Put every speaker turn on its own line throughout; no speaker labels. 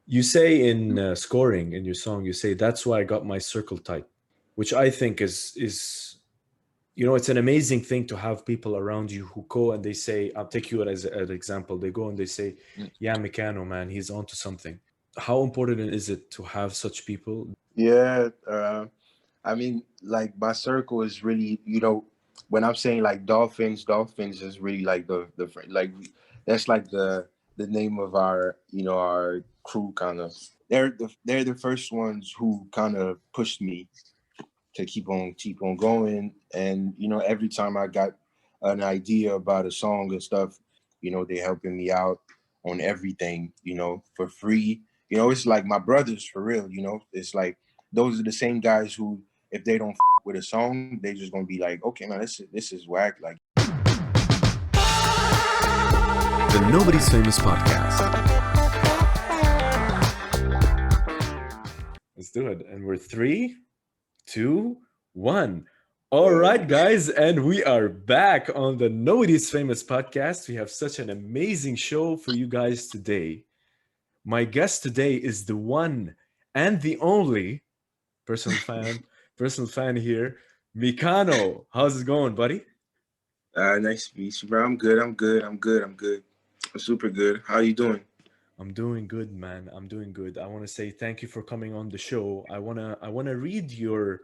You say in scoring in your song, you say that's why I got my circle tight, which I think is it's an amazing thing to have people around you who go and they say, I'll take you as an example. They go and they say, yeah, Mikano, man, he's onto something. How important is it to have such people?
Yeah, I mean, like my circle is really, when I'm saying like dolphins is really like like that's like the name of our crew kind of. They're the first ones who kind of pushed me to keep on going, and every time I got an idea about a song and stuff, they helping me out on everything, for free. It's like my brothers for real. It's like those are the same guys who, if they don't with a song, they just gonna be like, okay, man, this is whack. Like,
The Nobody's Famous podcast. Let's do it. And we're three, two, one. All right, guys, and we are back on the Nobody's Famous podcast. We have such an amazing show for you guys today. My guest today is the one and the only personal fan, personal fan here, Mikano. How's it going, buddy?
nice to meet you, bro. I'm good. I'm good. I'm good. I'm good. I'm super good. How you doing?
I'm doing good, man. I'm doing good. I want to say thank you for coming on the show. I wanna read your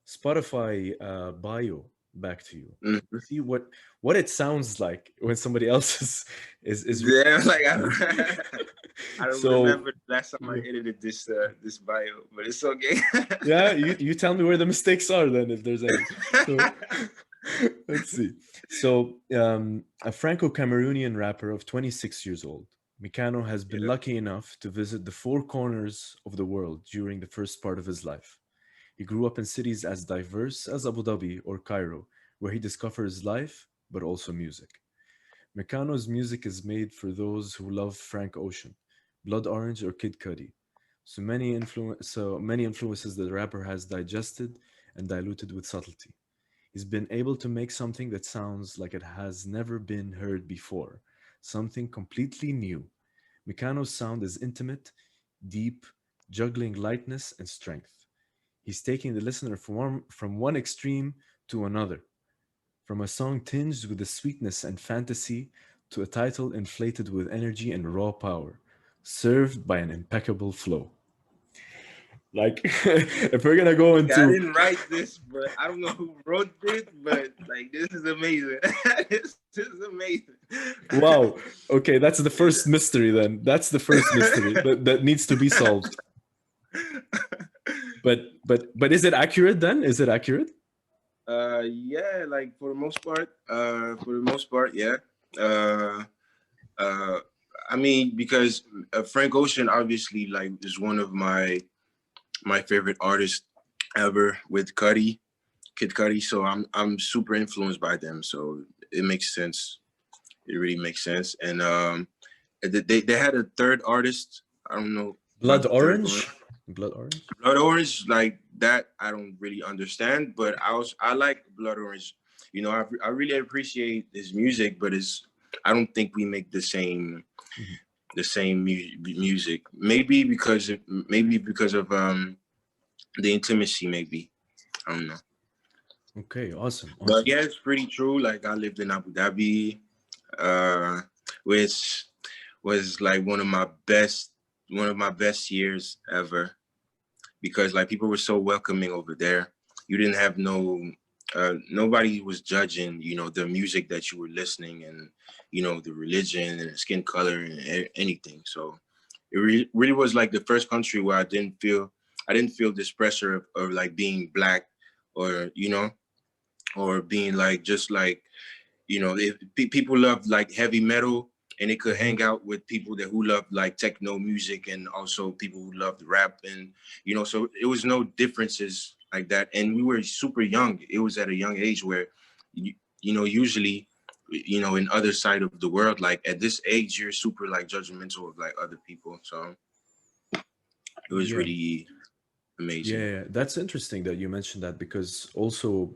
Spotify bio back to you.
Mm-hmm.
See what it sounds like when somebody else is
Yeah, like I
reading.
don't, I don't
So
remember the last time I edited this bio, but it's okay.
yeah, you tell me where the mistakes are then, if there's any. So let's see. So a Franco-Cameroonian rapper of 26 years old, Mikano has been
Yeah.
lucky enough to visit the four corners of the world during the first part of his life. He grew up in cities as diverse as Abu Dhabi or Cairo, where he discovers life but also music. Meccano's music is made for those who love Frank Ocean, Blood Orange, or Kid Cudi. So many influences that the rapper has digested and diluted with subtlety. He's been able to make something that sounds like it has never been heard before, something completely new. Meccano's sound is intimate, deep, juggling lightness and strength. He's taking the listener from one extreme to another, from a song tinged with the sweetness and fantasy to a title inflated with energy and raw power, served by an impeccable flow. Like, if we're gonna go
Yeah, I
into,
didn't write this, but I don't know who wrote this, but like this is amazing. This is amazing.
wow, okay, that's the
Yeah.
first mystery then. That's the first mystery that needs to be solved. But is it accurate then? Is it accurate?
Yeah, like for the most part, yeah. Uh, uh, I mean, because Frank Ocean obviously like is one of my favorite artists ever with Kid Cudi. So I'm super influenced by them. So it makes sense. It really makes sense. And they had a third artist. I don't know about
Blood
the third one.
orange? Blood orange?
Blood Orange, like that, I don't really understand. But I like Blood Orange. I really appreciate his music, but I don't think we make
Mhm.
the same music. Maybe because of the intimacy. Maybe I don't know.
Okay, awesome,
But
awesome.
yeah, it's pretty true. Like I lived in Abu Dhabi, uh, which was like one of my best years ever, because like people were so welcoming over there. You didn't have nobody was judging, the music that you were listening, and the religion and the skin color and anything. So it really was like the first country where I didn't feel this pressure of like being black, or or being like just like, if people love like heavy metal, and it could
Mhm.
hang out with people that who love like techno music, and also people who love rap, and so it was no differences like that. And we were super young. It was at a young age where usually, in other side of the world, like at this age, you're super like judgmental of like other people. So it was
Yeah.
really
Yeah,
amazing.
yeah, that's interesting that you mentioned that because also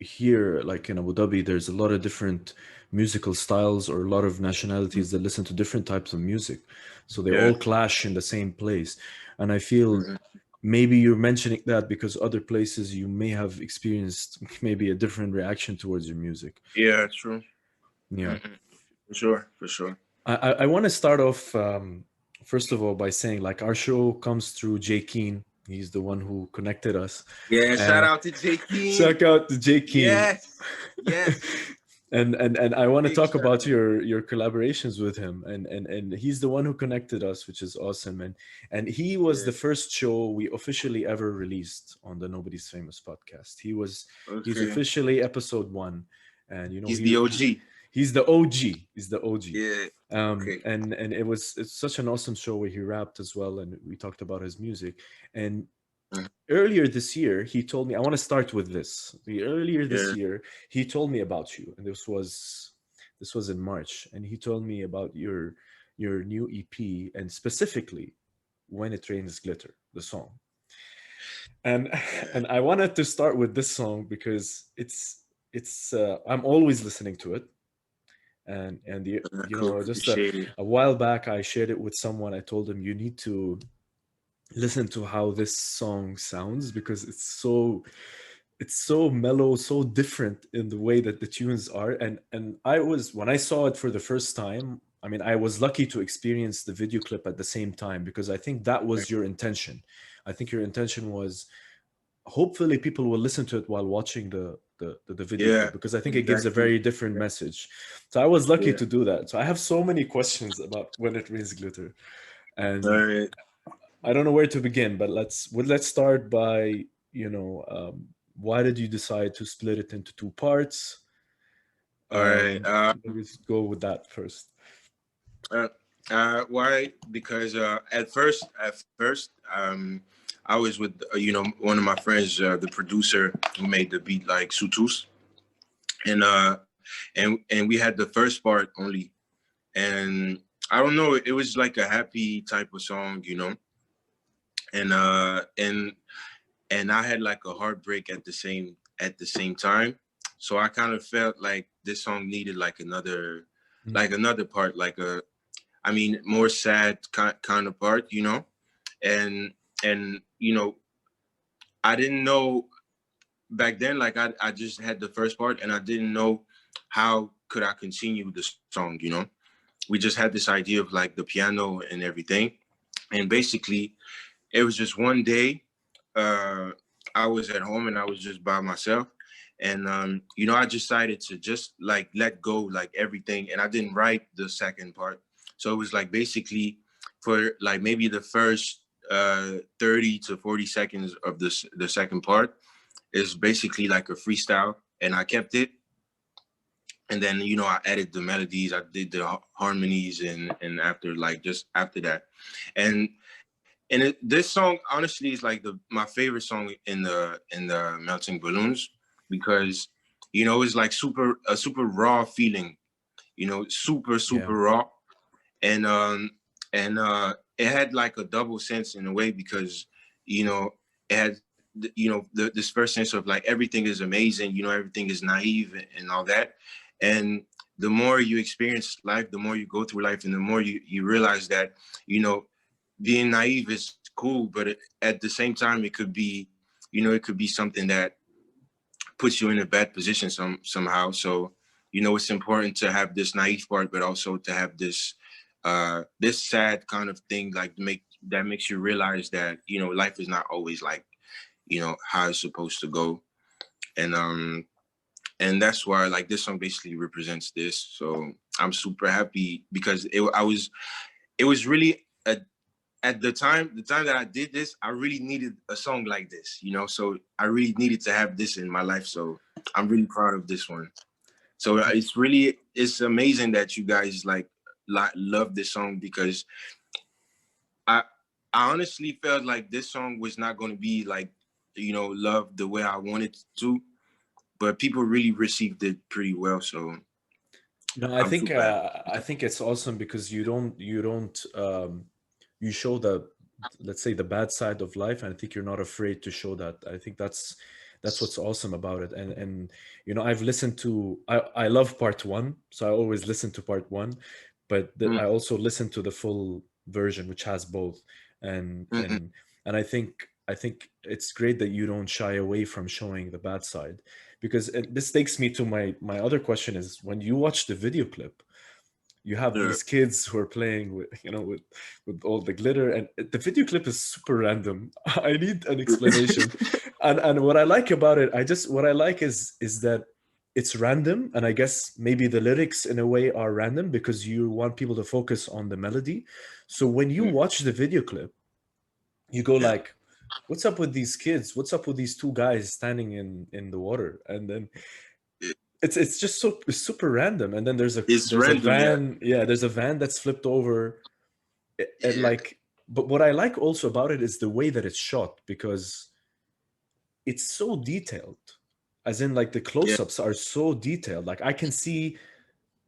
here, like in Abu Dhabi, there's a lot of different musical styles or a lot of nationalities that listen to different types of music. So they
Yeah.
all clash in the same place. And I feel
Mhm.
maybe you're mentioning that because other places you may have experienced maybe a different reaction towards your music.
Yeah, true.
Yeah.
Hmm. For sure, for sure.
I want to start off, first of all, by saying like our show comes through Jay Keen. He's the one who connected us.
Yeah, shout
Uh,
out to J Keen.
Check out the Jay Keen.
Yes, yes,
And I want to
big
talk
shout
about
out.
your collaborations with him, and he's the one who connected us, which is awesome. And he was
Yeah.
the first show we officially ever released on the Nobody's Famous podcast. He's
Okay.
officially episode one, and
He's the OG.
he's the OG. He's the OG.
Yeah. Okay.
And it's such an awesome show where he rapped as well, and we talked about his music. And
Mhm.
earlier this year, he told me, I want to start with this. Earlier this
Yeah.
year, he told me about you, and this was in March, and he told me about your new EP, and specifically When It Rains Glitter, the song. And
Yeah.
and I wanted to start with this song because it's I'm always listening to it, and the
I
you
could
know just
appreciate it.
a while back I shared it with someone. I told him you need to listen to how this song sounds because it's so mellow, so different in the way that the tunes are. And I was when I saw it for the first time, I mean, I was lucky to experience the video clip at the same time because I think that was your intention. I think your intention was hopefully people will listen to it while watching the video clip
Yeah.
because I think it gives a
Exactly.
very different message. So I was lucky
Yeah.
to do that. So I have so many questions about When It Rains Glitter,
All
and
right.
I don't know where to begin, but let's start by why did you decide to split it into two parts?
All right.
Maybe let's go with that first.
Uh, why? Because at first, I was with one of my friends, the producer who made the beat, like Sutus, and we had the first part only, and I don't know, it was like a happy type of song, and and I had like a heartbreak at the same time, so I kind of felt like this song needed
Mm.
like another part, I mean, more sad kind of part, and I didn't know back then. Like I just had the first part, and I didn't know how could I continue the song. We just had this idea of like the piano and everything, and basically it was just one day. Uh, I was at home and I was just by myself, and I decided to just like let go like everything, and I didn't write the second part. So it was like basically for like maybe the first 30 to 40 seconds of the second part is basically like a freestyle, and I kept it. And then I added the melodies, I did the harmonies, and after like just after that, and this song honestly is like my favorite song in the Melting Balloons, because it's like super raw feeling, super
Yeah.
raw, and it had like a double sense in a way, because it had this first sense of like everything is amazing, everything is naive and all that, and the more you experience life, the more you go through life, and the more you realize that you know being naive is cool, but at the same time, it could be something that puts you in a bad position somehow. So, it's important to have this naive part, but also to have this sad kind of thing, like that makes you realize that life is not always like how it's supposed to go, and that's why like this song basically represents this. So I'm super happy because it was really at the time that I did this, I really needed a song like this, so I really needed to have this in my life. So I'm really proud of this one. So it's amazing that you guys love this song, because I I honestly felt like this song was not going to be like loved the way I wanted to, but people really received it pretty well. So
No,
I'm super happy.
I think it's awesome because you don't you show the let's say the bad side of life, and I think you're not afraid to show that. I think that's what's awesome about it. And I've listened to, I love part one, so I always listen to part one, but
Mm,
I also listen to the full version, which has both. and
mhm.
and and I think it's great that you don't shy away from showing the bad side, because this takes me to my other question: is when you watch the video clip, you have
Yeah.
these kids who are playing with with all the glitter, and the video clip is super random. I need an explanation. And what I like about it, what I like is that it's random, and I guess maybe the lyrics in a way are random because you want people to focus on the melody. So when you
Mm,
watch the video clip, you go
yeah.
like, what's up with these kids, what's up with these two guys standing in the water? And then
It-
it's just so it's super random. And then
it's
there's a
random, yeah.
van, yeah, there's a van that's flipped over. And
Yeah.
like, but what I like also about it is the way that it's shot, because it's so detailed, as in like the
Yeah.
close-ups are so detailed. Like I can see,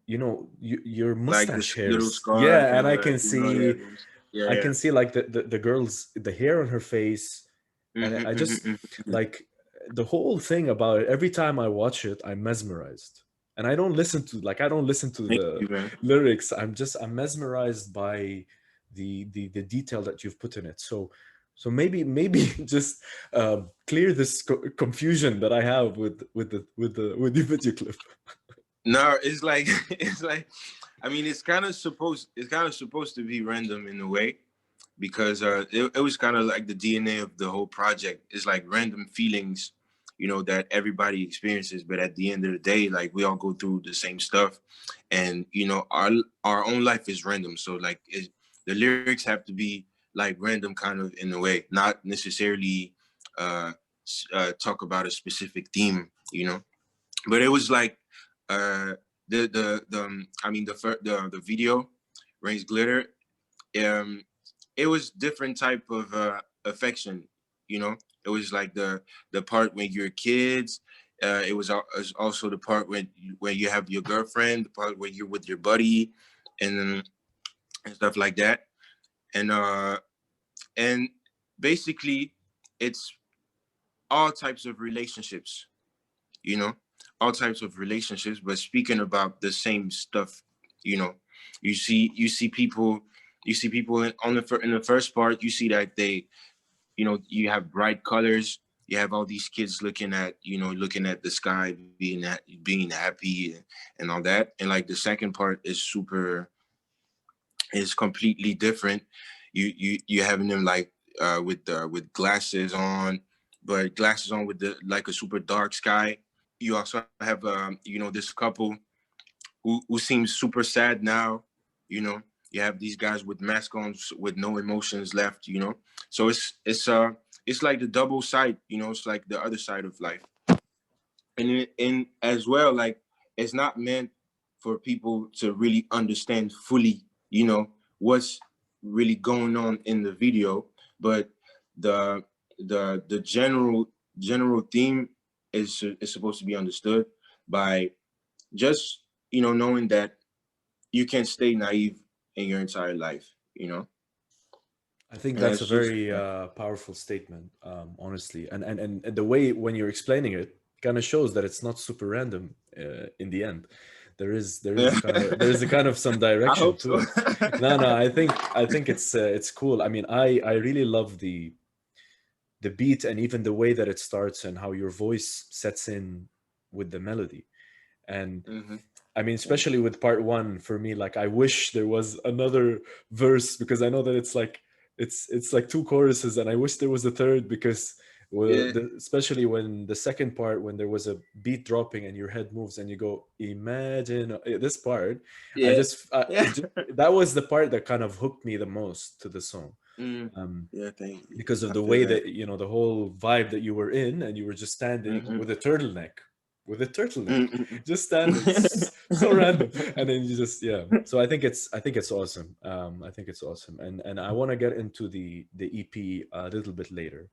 your
Like
mustache
little
hairs,
scars
yeah, and
and
I
like,
can
yeah,
see,
yeah,
I
yeah.
can see like the girl's, the hair on her face. And I just
Mm-hmm.
like the whole thing about it. Every time I watch it, I'm mesmerized. And I don't listen to
Thank
the
you, man.
lyrics. I'm mesmerized by the detail that you've put in it. So maybe just clear this confusion that I have with the video clip.
No, it's like it's like, I mean, it's kind of supposed to be random in a way, because it was kind of like the DNA of the whole project. It's like random feelings, that everybody experiences, but at the end of the day, like we all go through the same stuff, and our own life is random. So like the lyrics have to be like random kind of in a way, not necessarily uh, talk about a specific theme. But it was like uh I mean the video Rain's Glitter, um it was different type of affection. It was like the part when you're kids. It was also the part when you have your girlfriend, the part where you're with your buddy, and and stuff like that. And basically it's all types of relationships, you know, all types of relationships, but speaking about the same stuff, you know, you see people in the first part, you see that you have bright colors, you have all these kids looking at the sky, being happy and all that, and like the second part is completely different. You having them like with glasses on, but glasses on with the like a super dark sky. You also have this couple who seems super sad now. you know you have these guys with masks on with no emotions left. So it's like the double side. It's like the other side of life. And as well, like, it's not meant for people to really understand fully what's really going on in the video, but the the general theme is supposed to be understood by just knowing that you can stay naive in your entire life.
I think
And
that's a
that's just
very powerful statement, honestly, and the way when you're explaining it kind of shows that it's not super random. In the end, there is
yeah.
a kind of some
I
direction
hope
to
so.
it. No, I think it's cool. I mean, I really love the beat, and even the way that it starts and how your voice sets in with the melody. And
Hmm.
I mean,
Thank
especially
you.
with part one, for me, like I wish there was another verse, because I know that it's like two choruses, and I wish there was a third, because
Yeah.
especially when the second part, when there was a beat dropping and your head moves and you go, imagine this part. I
Yeah.
just
Yeah.
that was the part that kind of hooked me the most to the song.
Mm.
Um,
Yeah. Thank you.
because of
I
the
feel
way
that.
that the whole vibe that you were in, and you were just standing
Mm-mm.
with a turtleneck,
Mm-mm.
just standing, so random. And then you just, yeah. So I think it's awesome. I think it's awesome, and I want to get into the EP a little bit later.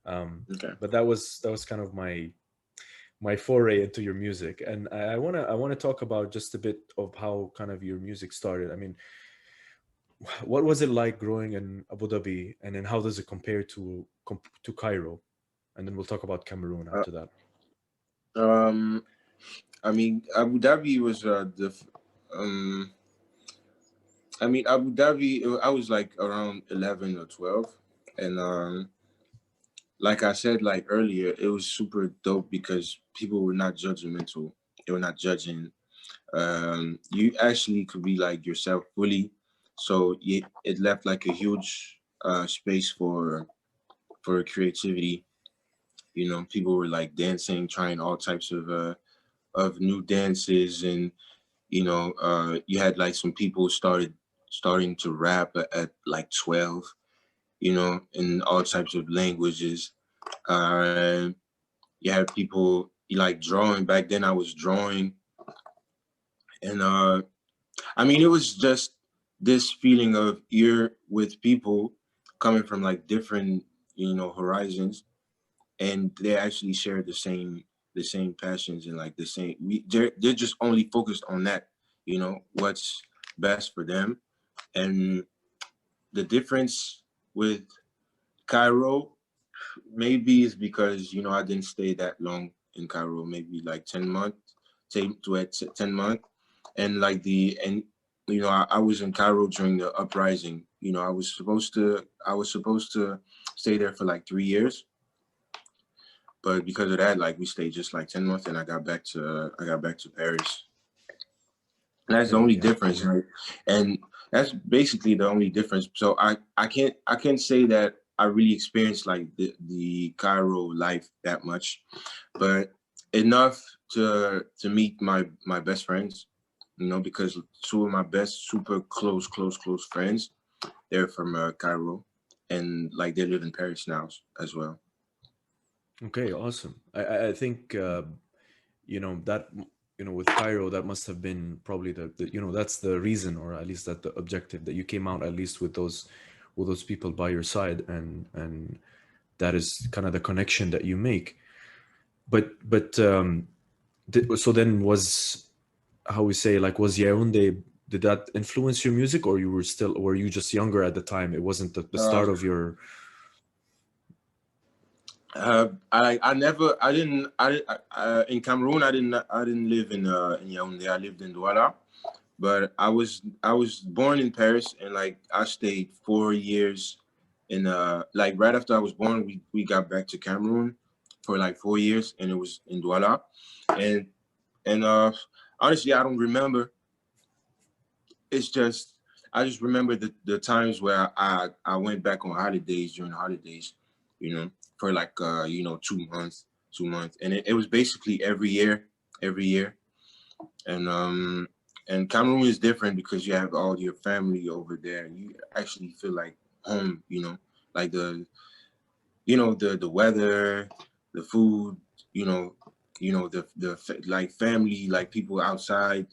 Okay.
But that was kind of my foray into your music, and I want to talk about just a bit of how kind of your music started. I mean, what was it like growing in Abu Dhabi, and then how does it compare to Cairo? and then we'll talk about Cameroon
Uh,
after that.
um, I mean, Abu Dhabi was um, I mean, Abu Dhabi. I was like around 11 or 12, and like I said, like earlier, it was super dope because people were not judgmental. They were not judging. You actually could be like yourself fully. So it left like a huge space for creativity. You know, people were like dancing, trying all types of new dances, and you had like some people starting to rap at like 12. In all types of languages. Uh, you had people like drawing. Back then, I was drawing, and I mean, it was just this feeling of you're with people coming from like different, horizons, and they actually share the same passions and like the same. They're just only focused on that, what's best for them, and the difference with Cairo maybe is because I didn't stay that long in Cairo, maybe like 10 months, 10 months, and like I was in Cairo during the uprising. I was supposed to stay there for like 3 years, but because of that, like we stayed just like 10 months, and I got back to Paris. And that's the
Okay,
only
yeah.
difference, right? And that's basically the only difference. So I can't say that I really experienced like the Cairo life that much, but enough to meet my best friends. Because two of my best super close friends, they're from Cairo, and like they live in Paris now as well.
Okay, awesome. I think that with Cairo, that must have been probably that's the reason, or at least that the objective, that you came out at least with those people by your side, and that is kind of the connection that you make. But so then, was, how we say, like, was Yaoundé, did that influence your music, or were you just younger at the time? It wasn't the
Uh,
start of your.
I never I didn't I in Cameroon I didn't live in Yaoundé. I lived in Douala, but I was born in Paris, and like I stayed 4 years in like right after I was born, we got back to Cameroon for like 4 years, and it was in Douala, and and honestly I don't remember. It's just I just remember the times where I went back on holidays during the holidays, for like 2 months, 2 months, and it was basically every year, and Cameroon is different because you have all your family over there, and you actually feel like home, like the weather, the food, you know, like family, like people outside,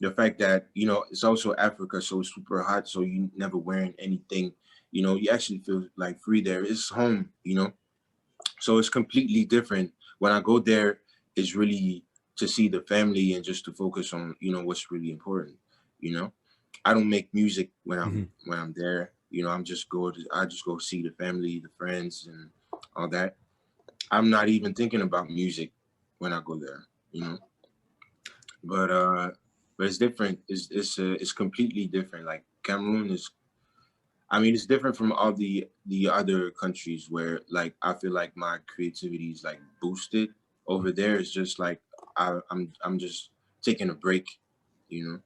the fact that it's also Africa, so it's super hot, so you never wearing anything, you actually feel like free there. It's home, so it's completely different. When I go there, it's really to see the family and just to focus on what's really important. You know, I don't make music when I'm
Mhm.
when I'm there. I just go see the family, the friends, and all that. I'm not even thinking about music when I go there. You know, but uh, but it's different. It's completely different. Like Cameroon is, I mean, it's different from all the other countries where like I feel like my creativity is like boosted. Over there, it's just like I'm just taking a break, you know.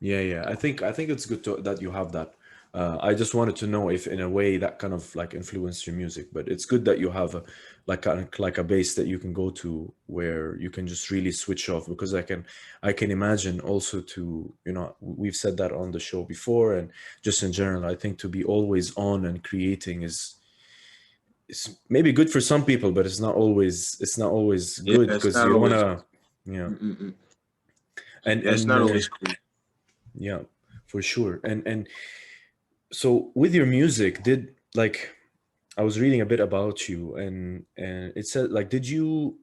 Yeah, yeah. I think it's good that you have that. I just wanted to know if, in a way, that kind of like influenced your music. But it's good that you have like a base that you can go to where you can just really switch off. Because I can imagine also, to we've said that on the show before, and just in general, I think to be always on and creating is maybe good for some people, but it's not always
Yeah,
good,
it's
because
not
you
always.
wanna, yeah.
Mm-mm-mm.
and
Yeah, it's
and
not always cool.
yeah, for sure. And so, with your music, did, like, I was reading a bit about you, and it said, like, did you,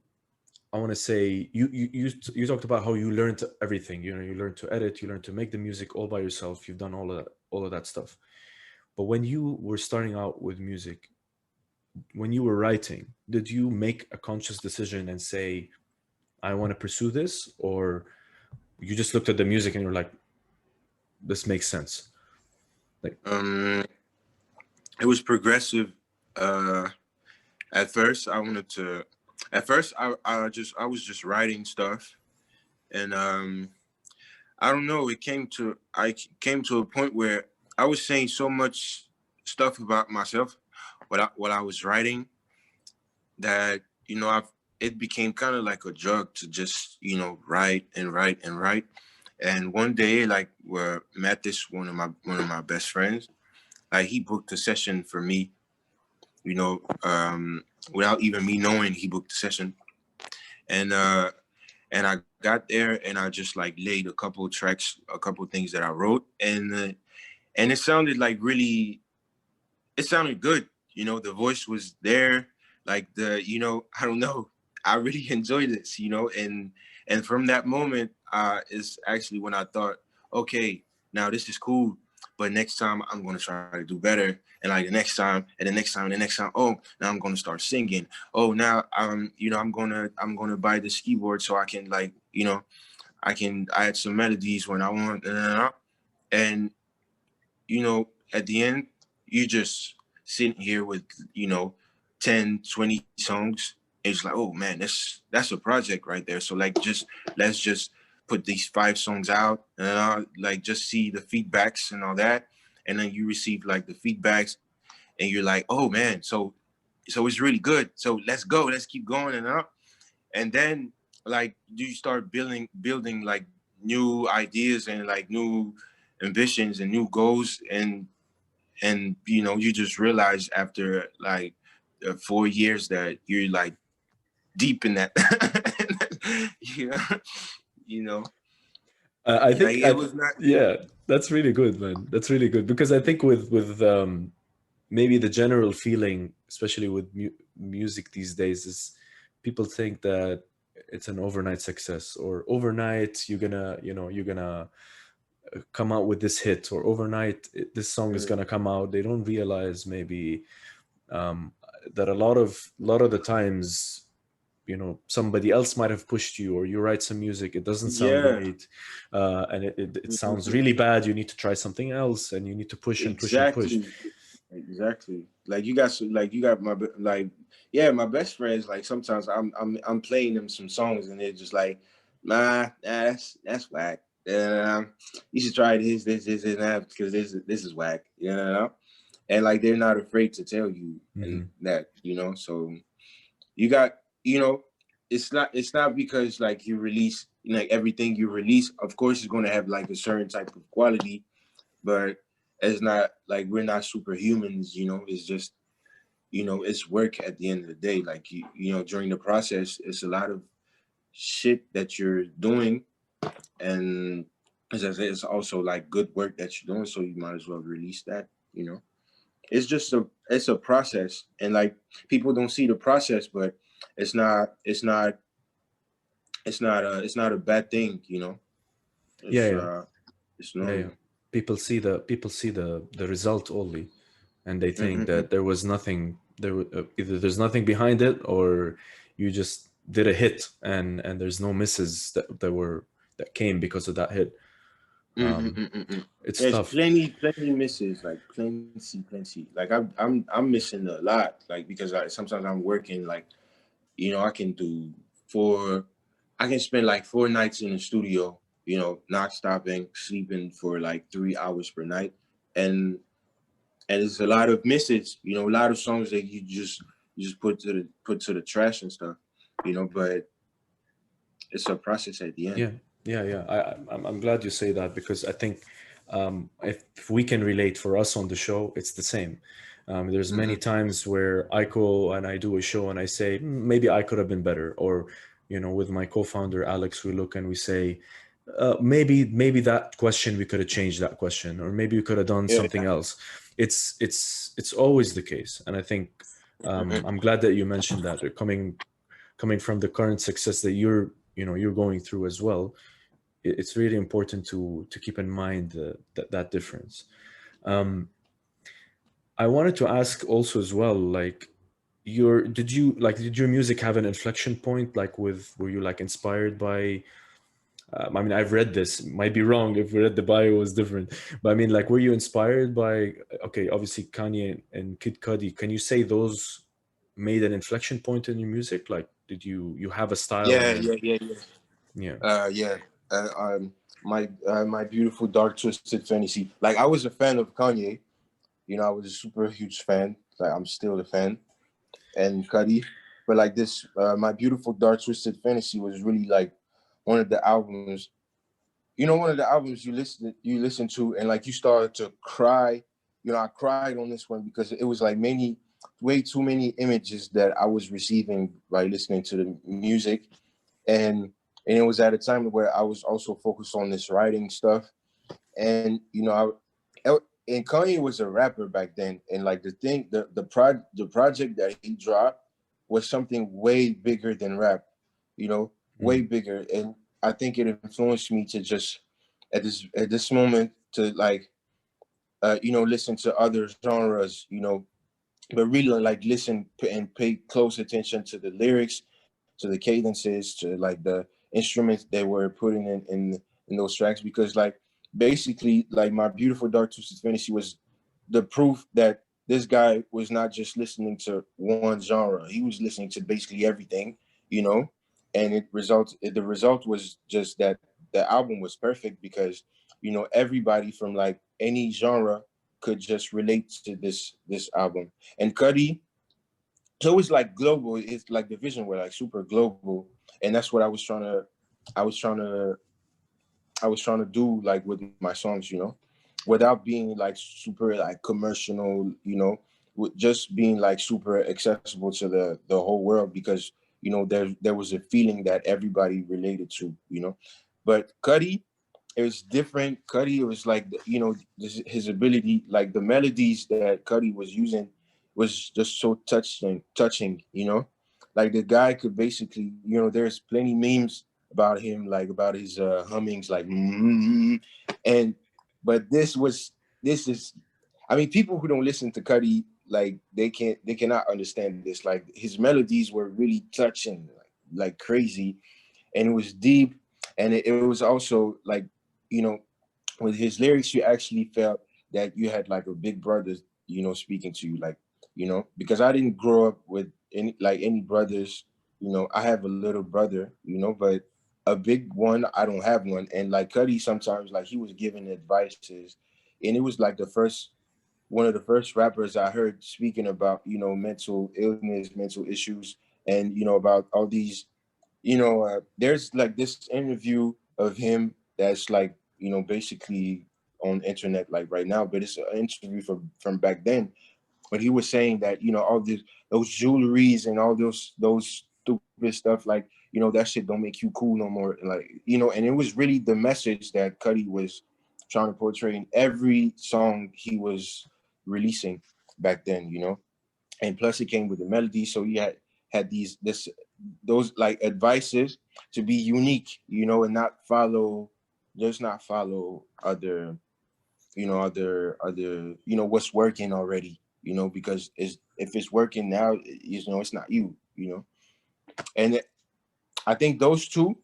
I want to say, you talked about how you learned everything. You learned to edit, you learned to make the music all by yourself. You've done all of that stuff. But when you were starting out with music, when you were writing, did you make a conscious decision and say, I want to pursue this, or you just looked at the music and you're like, this makes sense? Like,
Um, it was progressive. Uh, at first, I wanted to. At first, I was just writing stuff, and I don't know. I came to a point where I was saying so much stuff about myself, what I was writing, that it became kind of like a drug to just write and write and write. And one day, like, where met this one of my best friends, like he booked a session for me, without even me knowing he booked the session. And I got there and I just like laid a couple of tracks, a couple of things that I wrote, and it sounded like really, it sounded good. The voice was there, like I don't know. I really enjoyed this, and from that moment, is actually when I thought, okay, now this is cool, but next time I'm gonna try to do better, and like the next time, and the next time, and the next time. Oh, now I'm gonna start singing. Oh, now I'm gonna buy this keyboard so I can like I can add some melodies when I want, and at the end, you just sitting here with, 10, 20 songs. And it's like, oh man, that's a project right there. So like, let's just put these 5 songs out, and like just see the feedbacks and all that. And then you receive like the feedbacks, and you're like, oh man, so it's really good. So let's go, let's keep going, and then like you start building like new ideas and like new ambitions and new goals, and you just realize after like 4 years that you're like deep in that. you know you know
I
like
think,
it was not.
yeah, that's really good, man. That's really good because I think with maybe the general feeling, especially with music these days, is people think that it's an overnight success, or overnight you're gonna come out with this hit, or overnight this song is gonna come out. They don't realize maybe um, that a lot of the times, somebody else might have pushed you, or you write some music, it doesn't sound
Yeah.
great, and it sounds
Mhm.
really bad. You need to try something else, and you need to push and push and push.
Exactly. Exactly. Like you got like, yeah, my best friends, like sometimes I'm playing them some songs and they're just like, nah, that's whack. You should try this and that because this is whack, and like they're not afraid to tell you and
Hmm.
that, so you got, you know it's not because like you release, like everything you release, of course, is going to have like a certain type of quality, but it's not like we're not superhumans. It's just, it's work at the end of the day. Like during the process, it's a lot of shit that you're doing, and as I say, it's also like good work that you're doing, so you might as well release that. It's a process, and like people don't see the process, but it's not a bad thing.
Yeah,
It's
yeah,
uh it's
yeah, yeah.
normal.
People see the result only, and they think
Mm-mm-mm.
that there was nothing there. Either there's nothing behind it, or you just did a hit, and there's no misses that came because of that hit. Um,
Mm-mm-mm-mm.
it's
There's
tough.
plenty misses, like plenty. Like I'm missing a lot, like because sometimes I'm working, like I can do four, I can spend like 4 nights in the studio, not stopping, sleeping for like 3 hours per night, and it's a lot of misses, a lot of songs that you just put to the trash and stuff, but it's a process at the end.
Yeah, yeah, yeah. I'm glad you say that because I think if we can relate for us on the show, it's the same. There's many
Mm-hmm.
times where I go and I do a show and I say, maybe I could have been better," or with my co-founder Alex, we look and we say, maybe that question we could have changed that question, or maybe we could have done
Yeah.
something else. It's always the case, and I think
Mm-hmm.
I'm glad that you mentioned that. Coming from the current success that you're going through as well, it's really important to keep in mind that difference. um I wanted to ask also as well, like, your did you like did your music have an inflection point, like with were you like inspired by I mean, I've read this, might be wrong if we read the bio was different, but I mean, like, were you inspired by, okay, obviously Kanye and Kid Cudi? Can you say those made an inflection point in your music? Like, did you have a style and
Yeah,
then,
yeah, yeah, yeah.
yeah.
Yeah. Uh, um, my beautiful dark twisted fantasy. Like I was a fan of Kanye. You know, I was a super huge fan. Like I'm still a fan, and Cudi. But like this, my beautiful dark twisted fantasy was really like one of the albums. You know, one of the albums you listen to, and like you started to cry. You know, I cried on this one because it was like way too many images that I was receiving by listening to the music, and it was at a time where I was also focused on this writing stuff, and and Kanye was a rapper back then, and like the project that he dropped was something way bigger than rap, you know, way
Mm,
bigger, and I think it influenced me to just at this moment to like listen to other genres, but really like listen and pay close attention to the lyrics, to the cadences, to like the instruments they were putting in those tracks. Because like basically, like my beautiful dark twisted fantasy was the proof that this guy was not just listening to one genre; he was listening to basically everything, you know. And the result was just that the album was perfect because everybody from like any genre could just relate to this album. And Cudi, so it's like global. It's like the vision were like super global, and that's what I was trying to, I was trying to do like with my songs, without being like super like commercial, with just being like super accessible to the whole world because there was a feeling that everybody related to, But Cudi, it was different. Cudi, it was like his ability, like the melodies that Cudi was using, was just so touching. Like the guy could basically, there's plenty memes about him, like about his hummings, like and but this is, I mean, people who don't listen to Cudi, like they cannot understand this. Like his melodies were really touching, like crazy, and it was deep, and it was also like you know with his lyrics you actually felt that you had like a big brother speaking to you, like because I didn't grow up with any brothers. I have a little brother, but a big one I don't have one. And like Cuddy, sometimes like he was giving advices, and it was like the first one of the first rappers I heard speaking about mental illness, mental issues, and about all these there's like this interview of him that's like basically on internet like right now, but it's an interview from back then when he was saying that all those jewelries and all those stupid stuff, like that shit don't make you cool no more, like and it was really the message that Cuddy was trying to portray in every song he was releasing back then, and plus it came with the melody, so he had those like advices to be unique, and not follow just not follow other what's working already, because if it's working now, it's not you. And I think those two,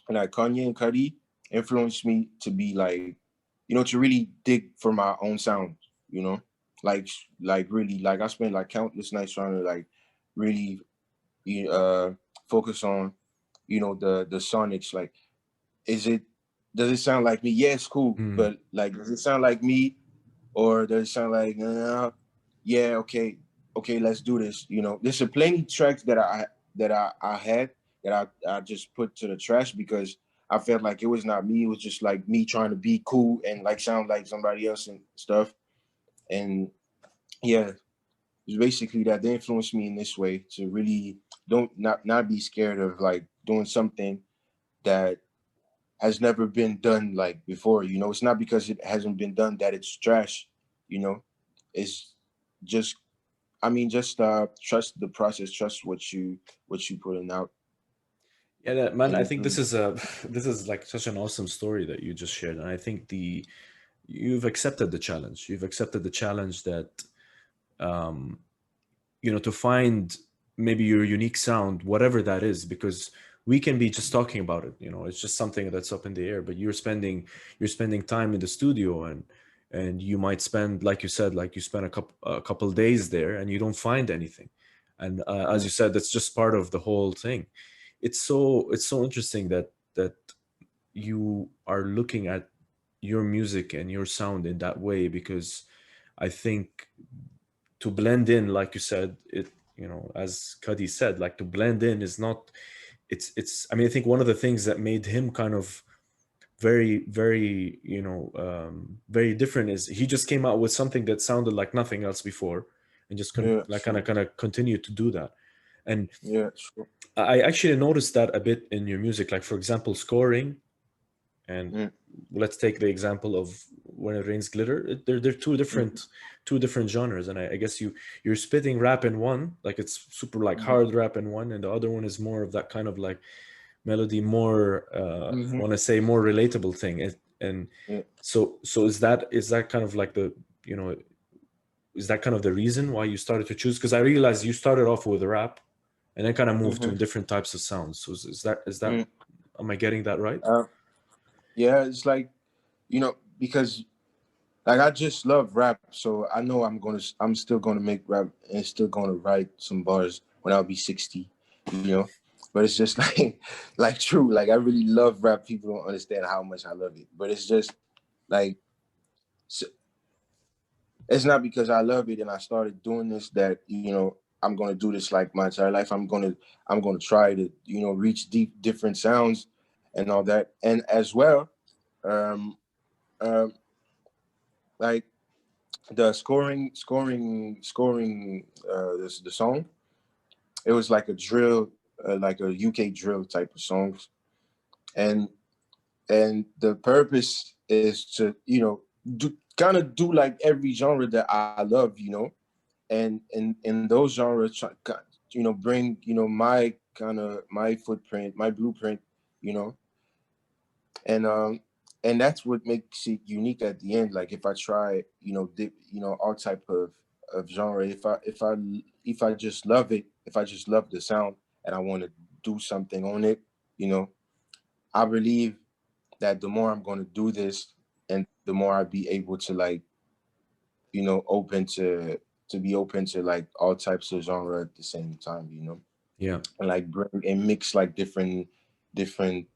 like Kanye and Cudi, influenced me to be like, to really dig for my own sound, you know, like really, like I spent like countless nights trying to like really uh focus on, the sonics. Like, is it does it sound like me? Yeah, it's cool,
mm.
but like, does it sound like me, or does it sound like, yeah, okay, okay, let's do this. There's a plenty tracks that I had that I just put to the trash because I felt like it was not me. It was just like me trying to be cool and like sound like somebody else and stuff. And yeah, it's basically that they influenced me in this way to really don't not be scared of like doing something that has never been done like before. It's not because it hasn't been done that it's trash. You know, it's just, I mean, just trust the process, trust what you putting out,
Yeah, man, I
and
think this is a this is like such an awesome story that you just shared, and I think you've accepted the challenge. You've accepted the challenge that to find maybe your unique sound, whatever that is, because we can be just talking about it, it's just something that's up in the air, but you're spending time in the studio, and you might spend, like you said, like you spend a couple days there and you don't find anything. And as you said, that's just part of the whole thing. It's so interesting that you are looking at your music and your sound in that way, because I think to blend in, like you said, as Cuddy said, like to blend in is not, it's I mean, I think one of the things that made him kind of very, very, very different is he just came out with something that sounded like nothing else before, and just
Yeah,
like kind
true.
of continued to do that. And
Yeah, true.
I actually noticed that a bit in your music, like for example, scoring. And
Mm,
let's take the example of When It Rains Glitter. They're two
mm,
different genres, and I guess you're spitting rap in one, like it's super like
mm,
hard rap in one, and the other one is more of that kind of like melody, more I
mm,
want to say more relatable thing. And
yeah.
so is that kind of like you know is that kind of the reason why you started to choose? Because I realized you started off with rap, and then kind of moved to
Mm-hmm.
different types of sounds. So is that
Mm.
am I getting that right?
Uh, yeah, it's like, because like I just love rap, so I know I'm still gonna make rap and still gonna write some bars when I'll be 60, you know. But it's just like true, like I really love rap. People don't understand how much I love it, but it's just like it's not because I love it and I started doing this that I'm gonna do this like my entire life. I'm gonna try to reach deep different sounds and all that, and as well, um, um, like the scoring the song. It was like a drill, like a UK drill type of songs, and the purpose is to do kind of do like every genre that I love, and in those genres, bring my kind of my footprint, my blueprint, you know, and that's what makes it unique at the end. Like if I try, all type of genre, if I just love it, if I just love the sound and I want to do something on it, you know, I believe that the more I'm going to do this, and the more I be able to like, open to be open to like all types of genre at the same time,
Yeah.
and like bring and mix like different different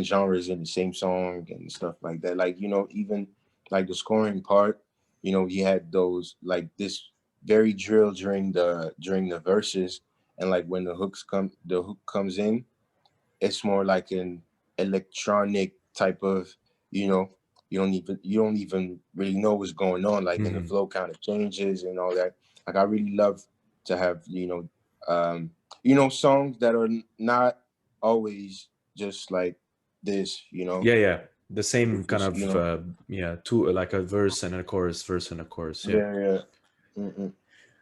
genres in the same song and stuff like that. Like even like the scoring part, he had those like this very drill during the verses, and like when the hook comes in, it's more like an electronic type of, you know, you don't even really know what's going on, like, and the
Hmm.
flow kind of changes and all that. Like I really love to have, um, songs that are not always just like this,
Yeah, yeah. The same
it's
kind
just,
of yeah, two, like a verse and a chorus, verse and a chorus. Yeah.
yeah, yeah. Mm-mm.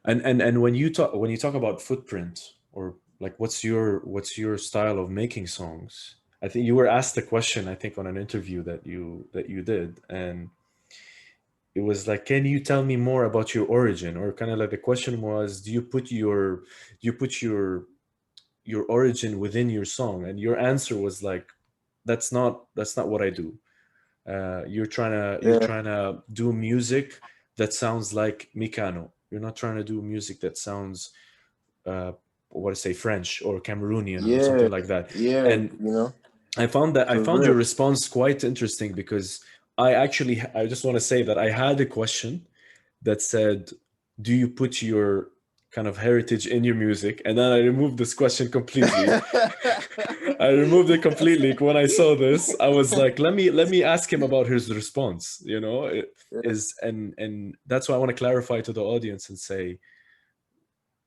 And when you talk about footprint, or like what's your style of making songs? I think you were asked the question, I think, on an interview that you did, and it was like, can you tell me more about your origin? Or kind of like the question was, do you put your origin within your song? And your answer was like, that's not what I do. You're
Yeah,
trying to do music that sounds like Mikano. You're not trying to do music that sounds uh, what to say, French or Cameroonian or something
yeah,
like that.
yeah,
And I
for
found your
real.
response quite interesting, because I just want to say that I had a question that said, "Do you put your kind of heritage in your music?" And then I removed this question completely. I removed it completely when I saw this. I was like, let me ask him about his response.
Yeah,
Is and that's why I want to clarify to the audience and say,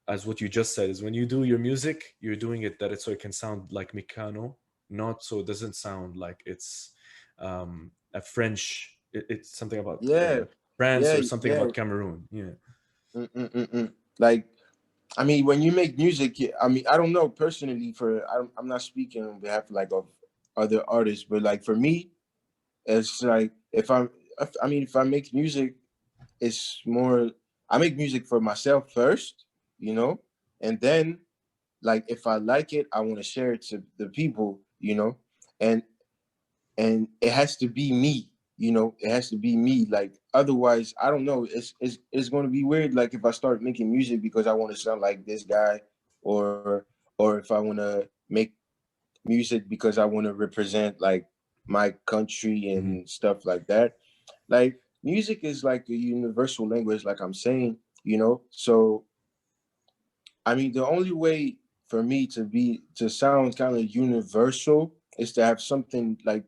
as what you just said, is when you do your music, you're doing it that it so it can sound like Mikano, not so it doesn't sound like it's a French. It's something about
yeah,
France,
yeah,
or something
yeah.
about Cameroon. Yeah.
Mm-mm-mm-mm. Like, I mean, when you make music, I mean, I don't know personally. I'm not speaking on behalf like of other artists, but like for me, it's like if I make music, it's more. I make music for myself first, you know, and then like if I like it, I want to share it to the people, you know, and it has to be me, you know, it has to be me. Like otherwise, I don't know, it's going to be weird. Like if I start making music because I want to sound like this guy, or if I want to make music because I want to represent like my country
Hmm.
and stuff like that. Like music is like a universal language, like I'm saying, you know. So I mean, the only way for me to sound kind of universal is to have something like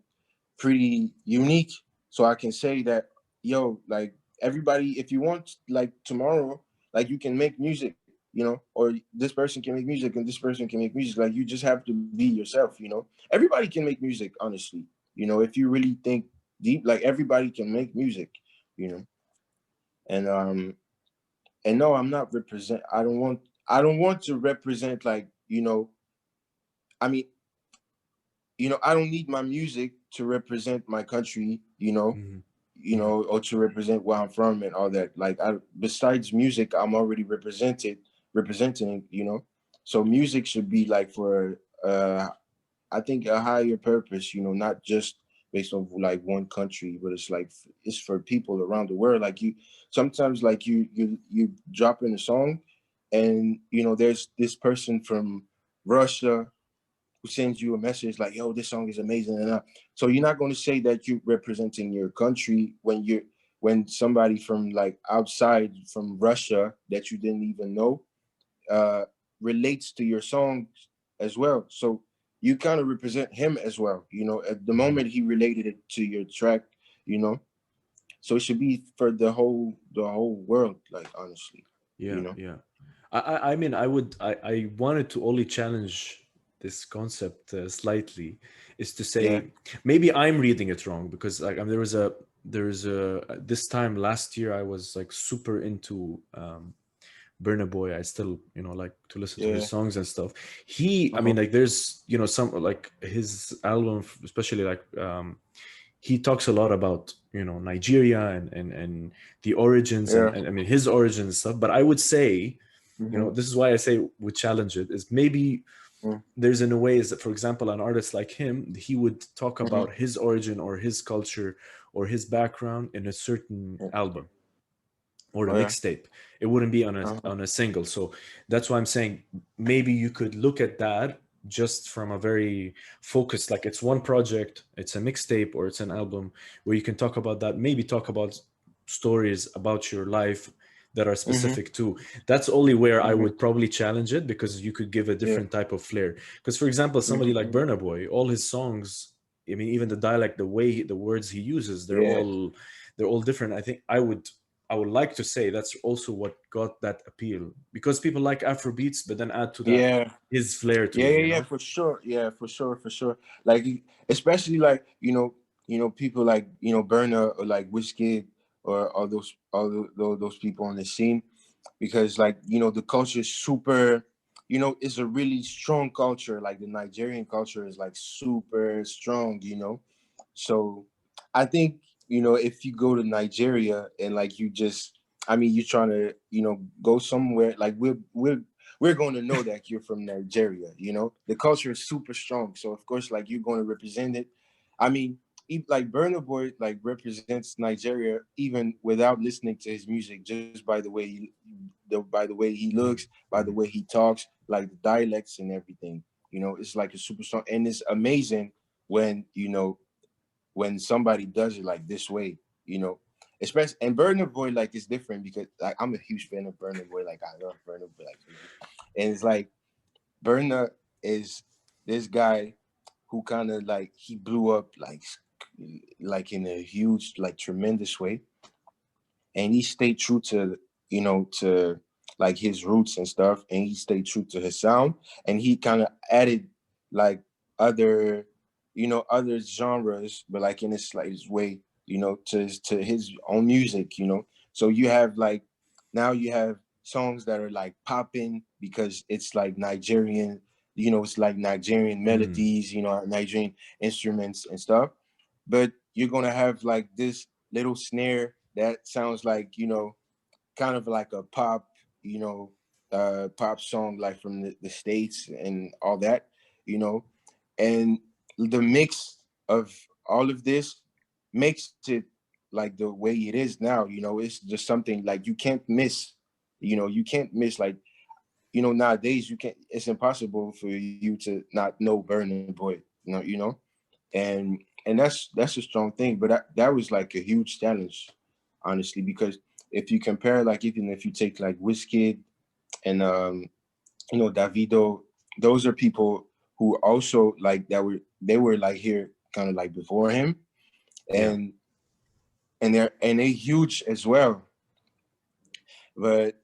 pretty unique, so I can say that, yo, like everybody, if you want, like tomorrow, like you can make music, you know, or this person can make music and this person can make music. Like you just have to be yourself, you know. Everybody can make music, honestly, you know, if you really think deep, like everybody can make music, you know. And no, I'm not represent. I don't want to represent, like, you know. I mean, you know, I don't need my music to represent my country,
Hmm.
you know, or to represent where I'm from and all that. Like, besides music, I'm already representing, you know. So music should be like for, I think, a higher purpose, you know, not just based on like one country, but it's like it's for people around the world. Like you, sometimes like you drop in a song, and you know, there's this person from Russia who sends you a message like, "Yo, this song is amazing," and so you're not going to say that you're representing your country when somebody from like outside from Russia that you didn't even know uh, relates to your songs as well. So you kind of represent him as well. You know, at the
Hmm.
moment he related it to your track, you know. So it should be for the whole world. Like honestly, you
Yeah,
know.
yeah. I mean, I wanted to only challenge this concept slightly, is to
Yeah.
say maybe I'm reading it wrong, because like, I mean, there's a this time last year I was like super into Burna Boy. I still, like to listen to his
Yeah.
songs and stuff. I mean,
Uh-huh.
like there's, some like his album, especially like he talks a lot about, Nigeria and the origins,
Yeah.
and I mean his origins and stuff. But I would say,
Mm-hmm.
this is why I say we challenge it, is maybe there's in a way is that, for example, an artist like him, he would talk
Mm-hmm.
about his origin or his culture or his background in a certain
Yeah.
album or a
Oh yeah.
mixtape. It wouldn't be on a
Uh-huh.
on a single. So that's why I'm saying maybe you could look at that just from a very focused, like it's one project, it's a mixtape or it's an album, where you can talk about that, maybe talk about stories about your life that are
Mm-hmm.
specific to. That's only where I
Mm-hmm.
would probably challenge it, because you could give a
Yeah.
different type of flair. Because for example, somebody like
Mm-hmm.
Burna Boy, all his songs, I mean, even the dialect, the way the words he uses,
Yeah.
they're all different. I think I would like to say that's also what got that appeal, because people like Afro beats, but then add to that
Yeah.
his flair
Yeah,
to it,
yeah, yeah, for sure. Yeah, for sure, for sure. Like, especially like people like Burner or like Wizkid or all those people on the scene, because like the culture is super. It's a really strong culture. Like the Nigerian culture is like super strong. So I think if you go to Nigeria and like you just, I mean, you're trying to go somewhere, like we're going to know that you're from Nigeria. The culture is super strong, so of course, like you're going to represent it. I mean, like Burna Boy, like represents Nigeria even without listening to his music, just by the way by the way he looks,
Mhm,
by the
mhm.
way he talks, like the dialects and everything. It's like a super strong, and it's amazing when when somebody does it like this way. Especially, and Burna Boy, like, it's different because like I'm a huge fan of Burna Boy. Like I love Burna Boy like crazy. And it's like Burna is this guy who kind of like he blew up like in a huge, like tremendous way, and he stayed true to to like his roots and stuff, and he stayed true to his sound, and he kind of added like other other genres, but like in his way, to his own music. So you have like now you have songs that are like popping because it's like Nigerian, it's like Nigerian
Mm,
melodies, Nigerian instruments and stuff, but you're gonna have like this little snare that sounds like kind of like a pop, you know pop song like from the States and all that, you know, and the mix of all of this makes it like the way it is now. You know, it's just something like you can't miss. You know, you can't miss like, you know, nowadays you can't. It's impossible for you to not know Burna Boy. You know, and that's a strong thing. But that was like a huge challenge, honestly, because if you compare, like, even if you take like Wizkid and you know, Davido, those are people who also like that were they were like here kind of like before him,
Yeah.
and they huge as well. But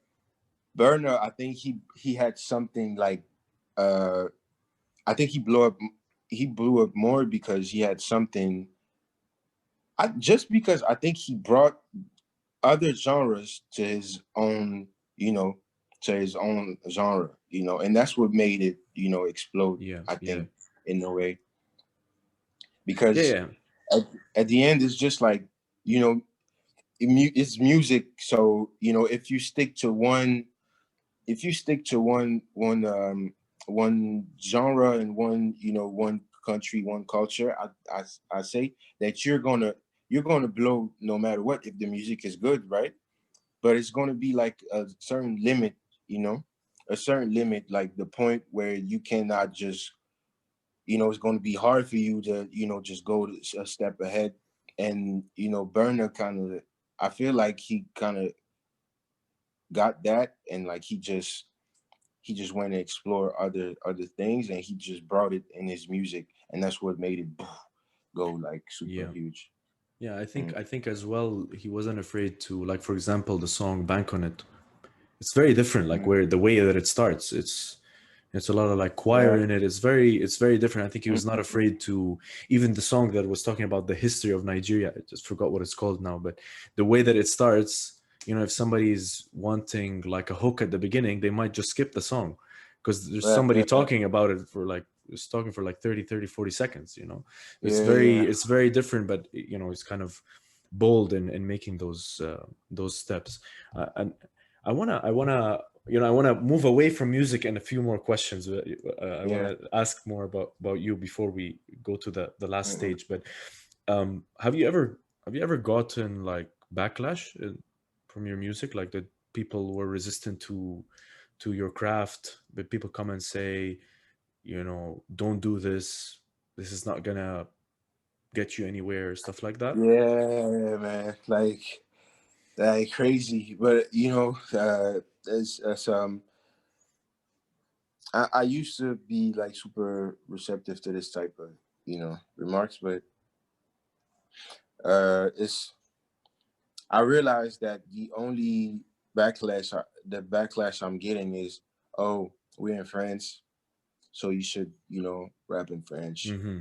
Burner, I think he had something like uh I think he blew up more because he had something. Just because I think he brought other genres to his own, you know, to his own genre, you know, and that's what made it, you know, explode.
Yeah.
I
Yeah.
think in a way
Yeah.
because
Yeah.
at, at the end it's just like, you know, it's music. So you know, if you stick to one genre and one, you know, one country, one culture, I say that you're gonna blow no matter what if the music is good, right? But it's gonna be like a certain limit, you know, a certain limit, like the point where you cannot just, you know, it's gonna be hard for you to, you know, just go a step ahead. And you know, Burner kind of, I feel like he kind of got that, and like he just went and explore other things, and he just brought it in his music, and that's what made it go like super
Yeah.
huge.
Yeah,
Mm.
I think as well he wasn't afraid to, like, for example, the song Bank on It. It's very different, like
Mm.
where the way that it starts. It's a lot of like choir
Yeah.
in it. It's very different. I think he was not
Mm-hmm.
afraid to, even the song that was talking about the history of Nigeria. I just forgot what it's called now, but the way that it starts, you know, if somebody's wanting like a hook at the beginning, they might just skip the song because there's
Yeah,
somebody
yeah,
talking about it for like it's talking for like 40 seconds, you know.
yeah, yeah.
It's very different, but you know, it's kind of bold in making those steps. And I want to move away from music and a few more questions. I want
Yeah.
to ask more about you before we go to the last
Mm-mm.
stage. But have you ever gotten like backlash from your music, like that people were resistant to your craft, but people come and say, you know, don't do this. This is not gonna get you anywhere, stuff like that.
Yeah, man, like crazy. But you know, as I used to be like super receptive to this type of, you know, remarks, but it's I realized that the backlash I'm getting is, oh, we're in France, so you should, you know, rap in French.
Mm-hmm.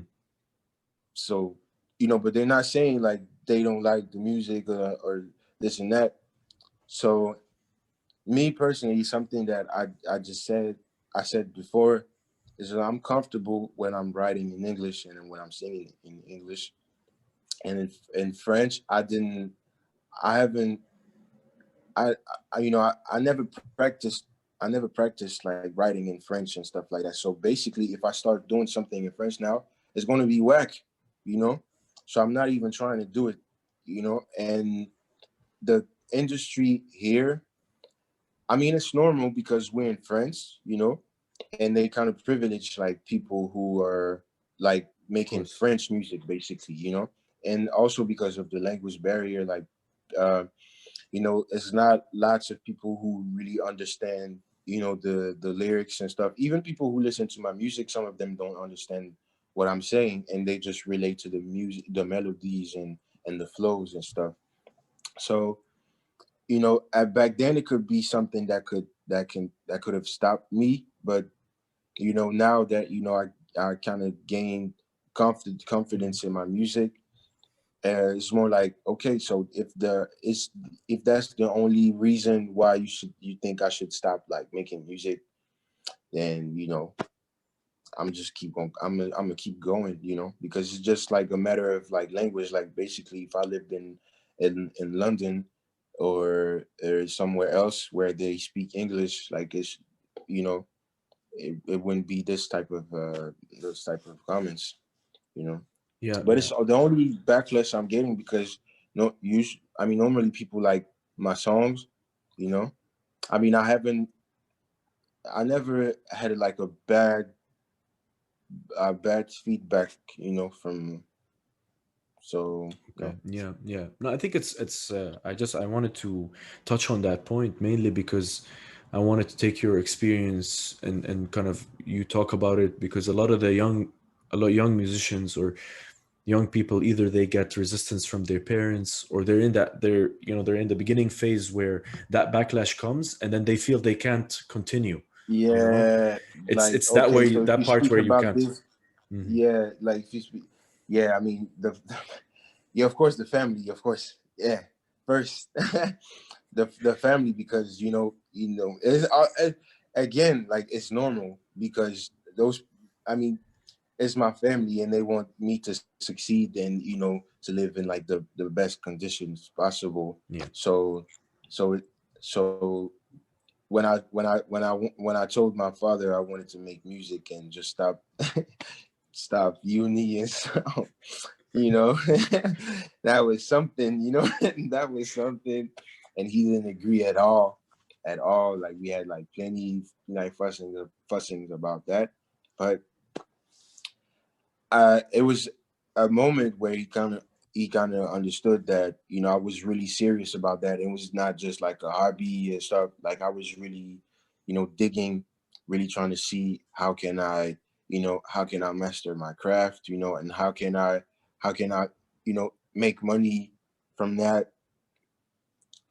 So, you know, but they're not saying like they don't like the music, or this and that. So, me personally, something that I just said, I said before, is that I'm comfortable when I'm writing in English and when I'm singing in English. And in French, I haven't, you know, I never practiced like writing in French and stuff like that. So basically, if I start doing something in French now, it's going to be whack, you know. So I'm not even trying to do it, you know. And the industry here, I mean, it's normal because we're in France, you know, and they kind of privilege like people who are like
Of
making
course.
French music, basically, you know, and also because of the language barrier, like. Uh, you know, it's not lots of people who really understand, you know, the lyrics and stuff. Even people who listen to my music, some of them don't understand what I'm saying, and they just relate to the music, the melodies, and the flows and stuff. So, you know, back then it could be something that could have stopped me. But you know, now that, you know, I kind of gained
Mm-hmm.
confidence in my music, it's more like, okay, so if that's the only reason why you think I should stop like making music, then you know, I'm gonna keep going, you know, because it's just like a matter of like language. Like basically, if I lived in London, or somewhere else where they speak English, like it's, you know, it wouldn't be this type of those type of comments, you know.
Yeah,
But
yeah,
it's the only backlash I'm getting because no, I mean, normally people like my songs, you know. I mean, I never had like a bad feedback, you know, from
okay,
no.
yeah, yeah. No, I think it's. I wanted to touch on that point mainly because I wanted to take your experience and kind of you talk about it because a lot of young musicians or young people either they get resistance from their parents or they're in the beginning phase where that backlash comes and then they feel they can't continue. You know,
Yeah, like
it's that
okay,
way
so if
that
you
part
speak
where you
about
can't.
this,
Hmm.
yeah, like if you speak, yeah, I mean yeah, of course the family, of course, yeah, first the family because it's again like it's normal because those, I mean, it's my family and they want me to succeed and to live in like the best conditions possible.
Yeah.
So so it so when I told my father I wanted to make music and just stop uni and stuff, you know, that was something, that was something, and he didn't agree at all. Like we had like plenty like fussings about that, but it was a moment where he kind of understood that I was really serious about that. It was not just like a hobby and stuff. Like I was really, digging, really trying to see how can I master my craft, and how can I make money from that.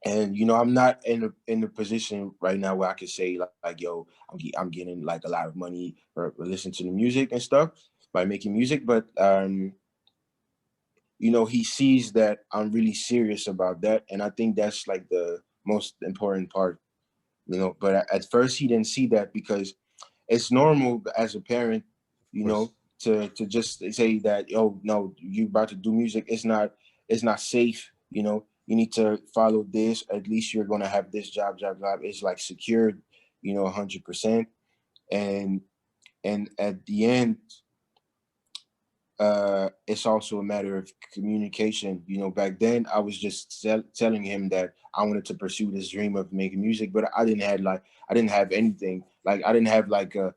And I'm not in a position right now where I can say like yo, I'm getting like a lot of money for listening to the music and stuff by making music, but he sees that I'm really serious about that, and I think that's like the most important part. But at first he didn't see that because it's normal as a parent,
Of course.
to just say that, oh no, you about to do music, it's not safe. You need to follow this. At least you're gonna have this job. It's like secured, 100%. And at the end, it's also a matter of communication. Back then I was just telling him that I wanted to pursue this dream of making music, but I didn't have anything. Like I didn't have like a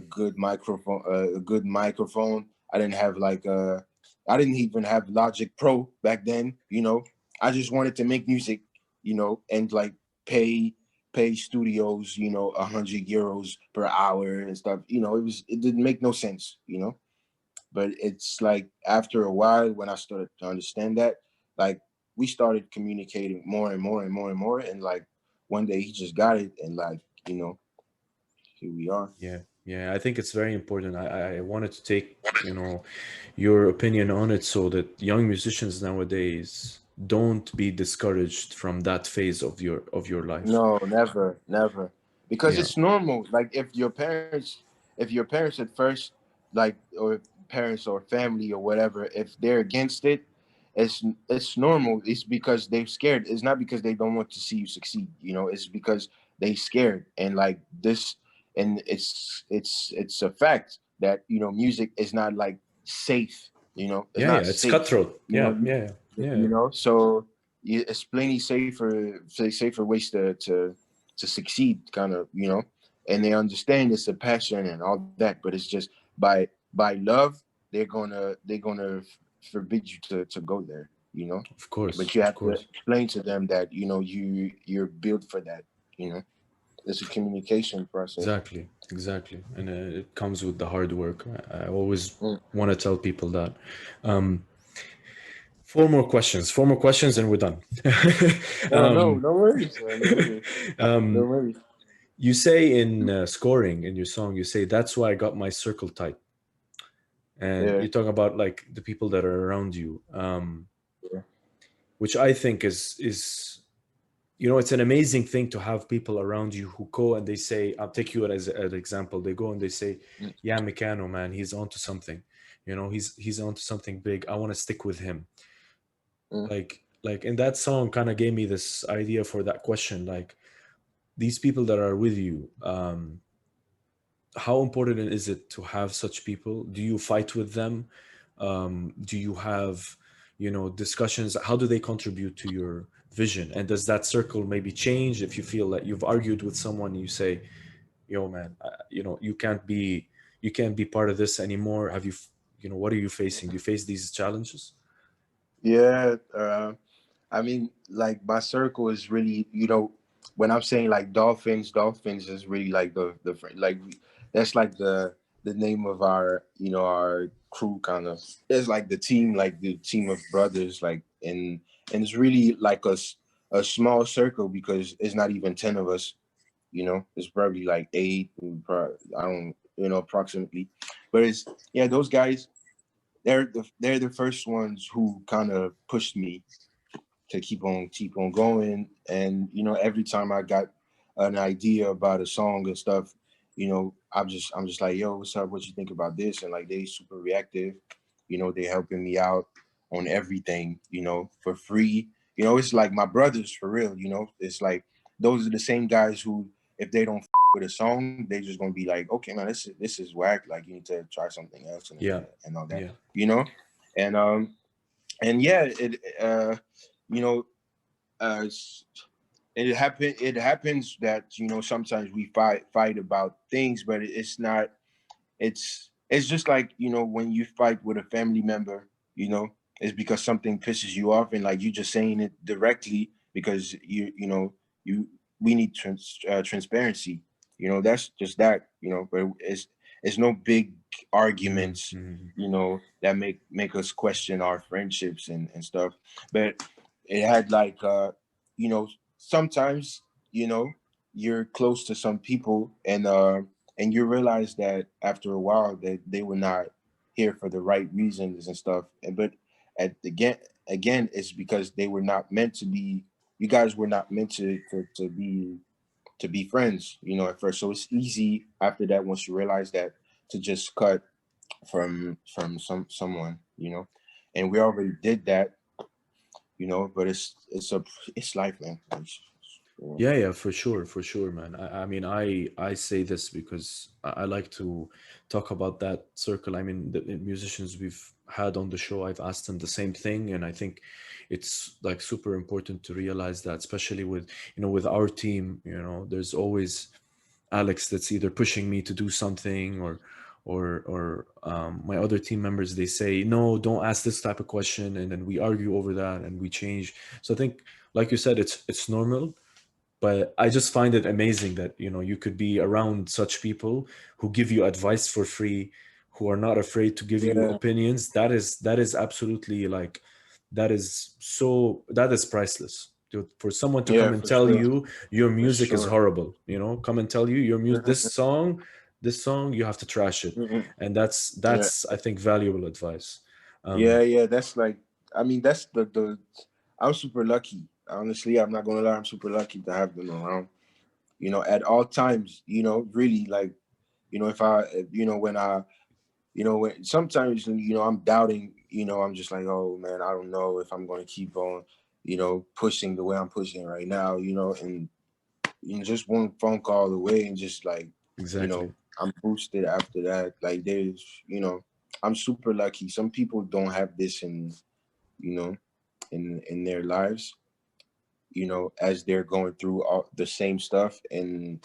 good microphone, I didn't have like I didn't even have Logic Pro back then. I just wanted to make music, and like pay studios, €100 per hour and stuff. It didn't make no sense. But it's like after a while when I started to understand that, like we started communicating more and more and more and more, and like one day he just got it, and like here we are.
Yeah, yeah, I think it's very important. I wanted to take, your opinion on it so that young musicians nowadays don't be discouraged from that phase of your life.
No, never, never. Because
Yeah,
it's normal. Like if your parents at first, like, or parents or family or whatever, if they're against it, it's normal. It's because they're scared. It's not because they don't want to see you succeed. It's because they scared. And like this, and it's a fact that music is not like safe. It's
yeah, yeah.
not
It's
safe.
cutthroat.
You
Yeah,
know,
yeah, yeah.
so it's plenty safer ways to succeed, kind of, and they understand it's a passion and all that, but it's just by love they're gonna forbid you to go there,
Of course,
but you
of
have to
course.
explain to them that you're built for that. you know it's a communication process.
Exactly, exactly. And it comes with the hard work. I always
Mm.
want to tell people that. Um, four more questions, and we're done.
No, no,
um,
no worries, no worries, no
um,
worries.
you say in scoring in your song, you say that's why I got my circle tight, and
Yeah,
you talk about like the people that are around you,
yeah,
which I think is it's an amazing thing to have people around you who go and they say, I'll take you as an example. They go and they say,
mm,
yeah, Mikano, man, he's onto something. He's onto something big. I want to stick with him.
mm,
Like like in that song kind of gave me this idea for that question, like these people that are with you, how important is it to have such people? Do you fight with them? Do you have, discussions? How do they contribute to your vision? And does that circle maybe change if you feel that you've argued with someone and you say, yo man, you can't be part of this anymore? Have you what are you facing? Do you face these challenges?
Yeah, I mean, like my circle is really, when I'm saying like dolphins is really like like that's like the name of our crew kind of. It's like the team of brothers, like and it's really like a small circle because it's not even 10 of us. It's probably like eight. I don't, approximately, but it's yeah, those guys. They're the first ones who kind of pushed me to keep on going. And every time I got an idea about a song and stuff, I'm just like, yo, what's up? What you think about this? And like they super reactive. They helping me out on everything. For free. It's like my brothers for real. It's like those are the same guys who, if they don't with a song, they just gonna be like, okay, man, this is whack. Like you need to try something else
Yeah,
and all that.
yeah.
And and yeah, you know uh it happens that sometimes we fight about things, but it's not. It's just like when you fight with a family member, it's because something pisses you off, and like you just saying it directly because you we need transparency. That's just that. But it's no big
Mhm,
arguments.
mhm.
That make us question our friendships and stuff. But it had like sometimes you're close to some people, and you realize that after a while that they were not here for the right reasons and stuff. But at again, it's because they were not meant to be. You guys were not meant to be friends. At first, so it's easy after that once you realize that to just cut from someone. And we already did that. But it's life, man.
Yeah, yeah, for sure, man. I mean, I say this because I like to talk about that circle. I mean, the musicians we've had on the show, I've asked them the same thing, and I think it's like super important to realize that, especially with with our team. There's always Alex that's either pushing me to do something, or my other team members, they say no, don't ask this type of question, and then we argue over that and we change. So I think, like you said, it's normal, but I just find it amazing that you could be around such people who give you advice for free, who are not afraid to give you
Yeah,
opinions. That is absolutely like, that is priceless. For someone to come
yeah,
and
for
tell
sure,
you your
for
music is
sure.
horrible, come and tell you your music, this song you have to trash it.
Mhm.
And that's
Yeah,
that's I think valuable advice.
yeah,
um
yeah. That's like, I mean, that's the. I'm super lucky. Honestly, I'm not gonna lie. I'm super lucky to have them around. At all times. Really, like, if I, when I, when sometimes I'm doubting. I'm just like, oh man, I don't know if I'm gonna keep on, pushing the way I'm pushing right now. And just one phone call away, and just like,
exactly.
I'm boosted after that. Like I'm super lucky. Some people don't have this you know, in their lives, as they're going through all the same stuff. And,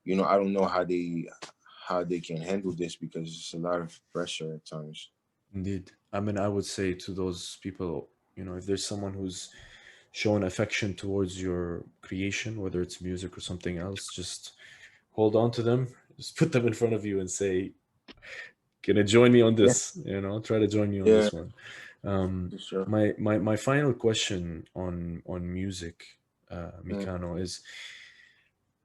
I don't know how they can handle this because it's a lot of pressure at times.
Indeed. I mean, I would say to those people, if there's someone who's shown affection towards your creation, whether it's music or something else, just hold on to them, just put them in front of you and say, can you join me on
Yeah,
this? Try to join me on
yeah,
this one. Um,
for sure.
my final question on music,
Mm.
Mikano, is,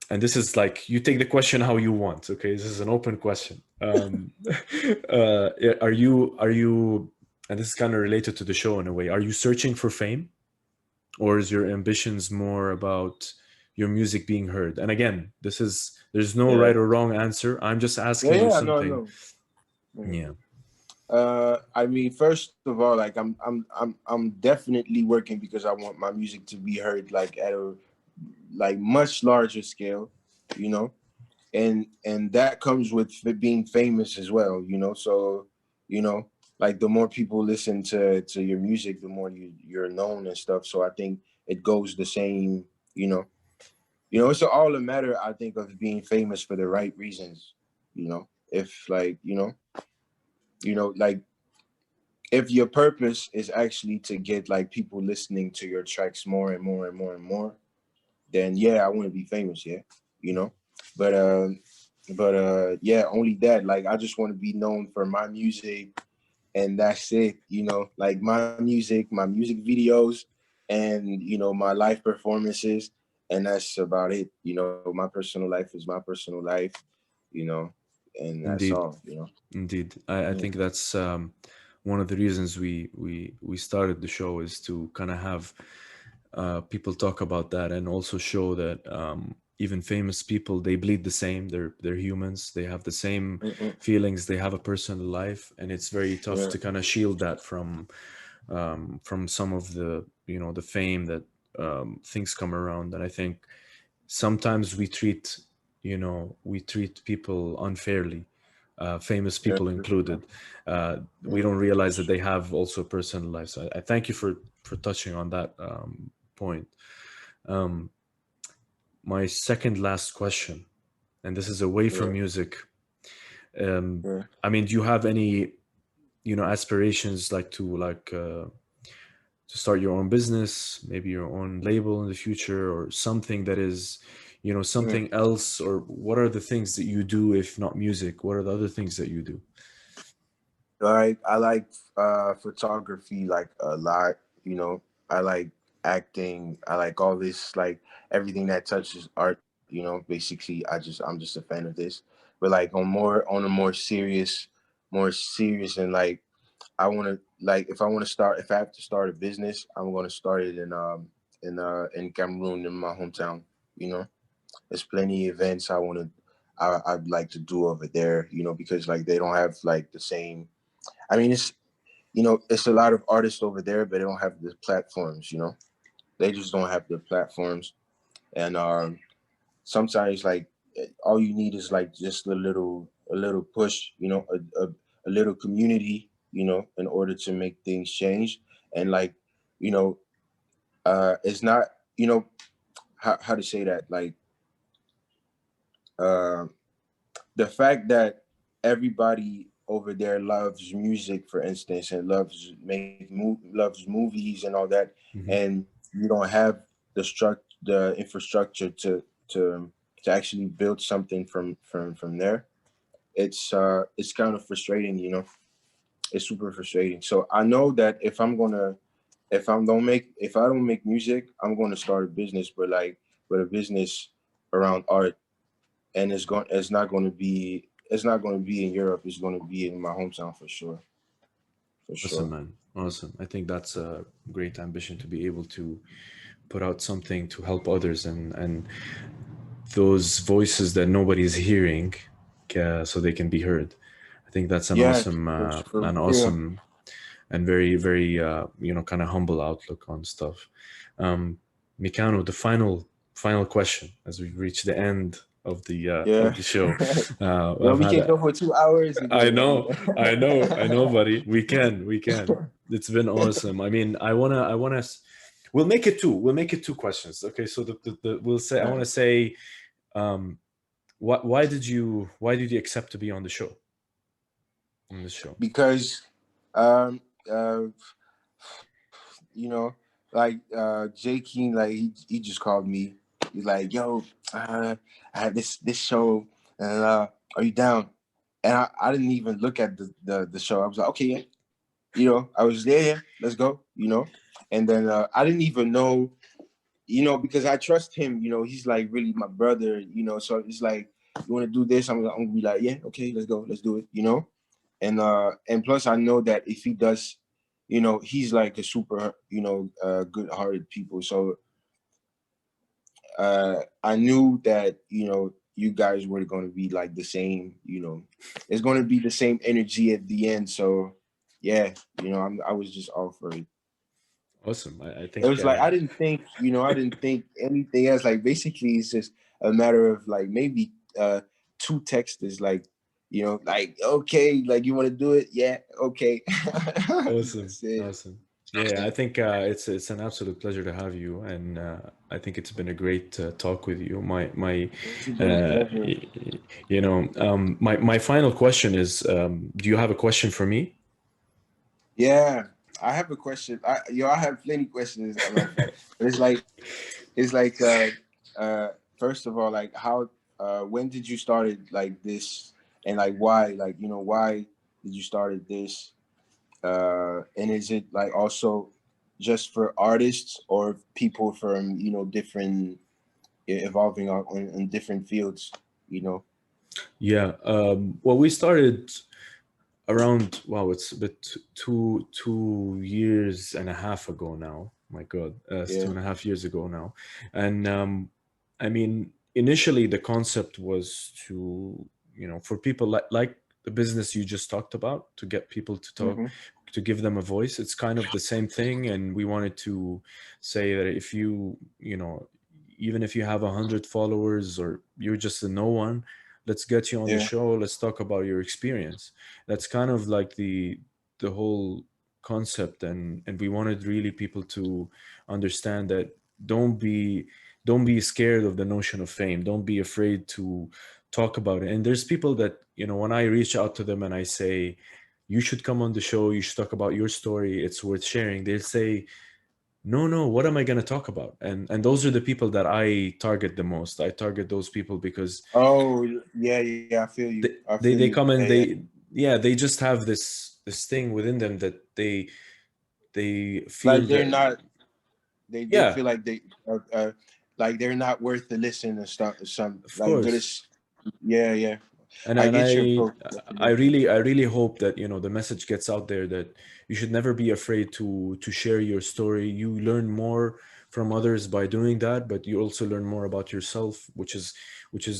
and this is like, you take the question how you want. Okay, this is an open question. Are you, and this is kind of related to the show in a way, are you searching for fame, or is your ambitions more about your music being heard? And again, there's no
Yeah,
right or wrong answer. I'm just
yeah,
asking you
yeah. No,
something.
no. Mm.
Yeah.
I mean, first of all, like I'm definitely working because I want my music to be heard like at a like much larger scale, you know, and that comes with being famous as well, you know. So, you know, like the more people listen to your music, the more you're known and stuff. So I think it goes the same, you know. It's all a matter, I think, of being famous for the right reasons, you know. If like, like if your purpose is actually to get like people listening to your tracks more and more and more and more, then yeah, I want to be famous, yeah, you know. But yeah, only that. Like I just want to be known for my music, and that's it, you know. Like my music, my music videos, and my live performances, and that's about it. My personal life is my personal life, you know, and that's
Indeed,
all, you know.
indeed. I think that's one of the reasons we started the show, is to kind of have people talk about that, and also show that even famous people, they bleed the same. They're humans. They have the same
Mm-mm.
feelings. They have a personal life, and it's very tough
Yeah,
to kind of shield that from some of the the fame that things come around. And I think sometimes we treat people unfairly, famous
yeah,
people included. We
yeah,
don't realize that they have also personal lives. I thank you for touching on that point. um, my second last question, and this is away from
yeah,
music. um,
yeah.
I mean, do you have any aspirations, like to start your own business, maybe your own label in the future, or something that is,
Yeah.
something else? Or what are the things that you do, if not music? What are the other things that you do?
Like I like photography like a lot, you know. I like acting. I like all this, like everything that touches art, Basically, I'm just a fan of this. But like on a more serious and like I want to like if I have to start a business, I'm going to start it in Cameroon, in my hometown, you know. There's plenty of events I'd like to do over there, because like they don't have like the same. I mean, it's a lot of artists over there, but they don't have the platforms. They just don't have the platforms, and sometimes like all you need is like just a little push, a little community, in order to make things change. And like, you know, it's not, how to say that, like, uh, the fact that everybody over there loves music, for instance, and loves movies and all that,
Hmm.
and you don't have the infrastructure to to actually build something from there. It's kind of frustrating, It's super frustrating. So I know that if I don't make music, I'm gonna start a business, but a business around art, and it's not going to be in Europe. It's going to be in my hometown for sure, for
Awesome,
sure.
man. Awesome. I think that's a great ambition, to be able to put out something to help others, and those voices that nobody's hearing, so they can be heard. I think that's
Yeah, for
an
real.
awesome and very, very, kind of humble outlook on stuff. Um, Mikano, the final question, as we reach the end of
Yeah.
the show.
Yo,
I've
we
had
can go for 2 hours. We
I
can.
know, I know, buddy. We can. It's been awesome. I mean, we'll make it two. We'll make it two questions. Okay, so we'll say, I want to say, um, why did you accept to be on the show? On this show.
Because, um, uh, you know, like Jay King, like he just called me. He's like, "Yo, I have this show, and are you down?" And I didn't even look at the show. I was like, "Okay, yeah." I was there. Yeah, let's go. And then I didn't even know, because I trust him. He's like really my brother. So it's like, you want to do this? I'm gonna be like, yeah, okay, let's go, let's do it. And plus I know that if he does, he's like a super, good-hearted people. So I knew that you guys were going to be like the same. It's going to be the same energy at the end. So yeah, I was just all for it.
Awesome. I
It
think
was like I didn't think anything else. Like basically, it's just a matter of like maybe two texts. Like like okay, like you want to do it? Yeah, okay.
awesome,
That's it.
awesome. Yeah, I think it's an absolute pleasure to have you, and I think it's been a great talk with you.
It's been a
Uh,
pleasure.
y- my final question is: do you have a question for me?
Yeah, I have a question. I have plenty questions. As a matter of fact, but it's like first of all, like how when did you started like this, and like why, like why did you started this, and is it like also just for artists or people from different evolving in different fields, you know?
Yeah. Well, we started around, wow, it's a bit 2 years and a half ago now. My God, it's
Yeah.
2.5 years ago now. And I mean, initially the concept was to, for people like the business you just talked about, to get people to talk,
Mm-hmm.
to give them a voice. It's kind of the same thing. And we wanted to say that if even if you have 100 followers or you're just a no one, let's get you on the
Yeah.
show. Let's talk about your experience. That's kind of like the whole concept, and we wanted really people to understand that don't be don't be scared of the notion of fame. Don't be afraid to talk about it. And there's people that, when I reach out to them and I say, you should come on the show, you should talk about your story, it's worth sharing, they'll say, no, no, what am I going to talk about? And those are the people that I target the most. I target those people because
Oh yeah, yeah. I feel you.
they
I feel
they,
you.
they come
Yeah,
and
yeah.
they just have this thing within them that they feel
Like they're
that,
not. They
yeah,
feel like they're not worth the listen and stuff. Some
of
like, but
course.
it's yeah, yeah.
and
I
and
get your
i
approach.
I really hope that the message gets out there that you should never be afraid to share your story. You learn more from others by doing that, but you also learn more about yourself, which is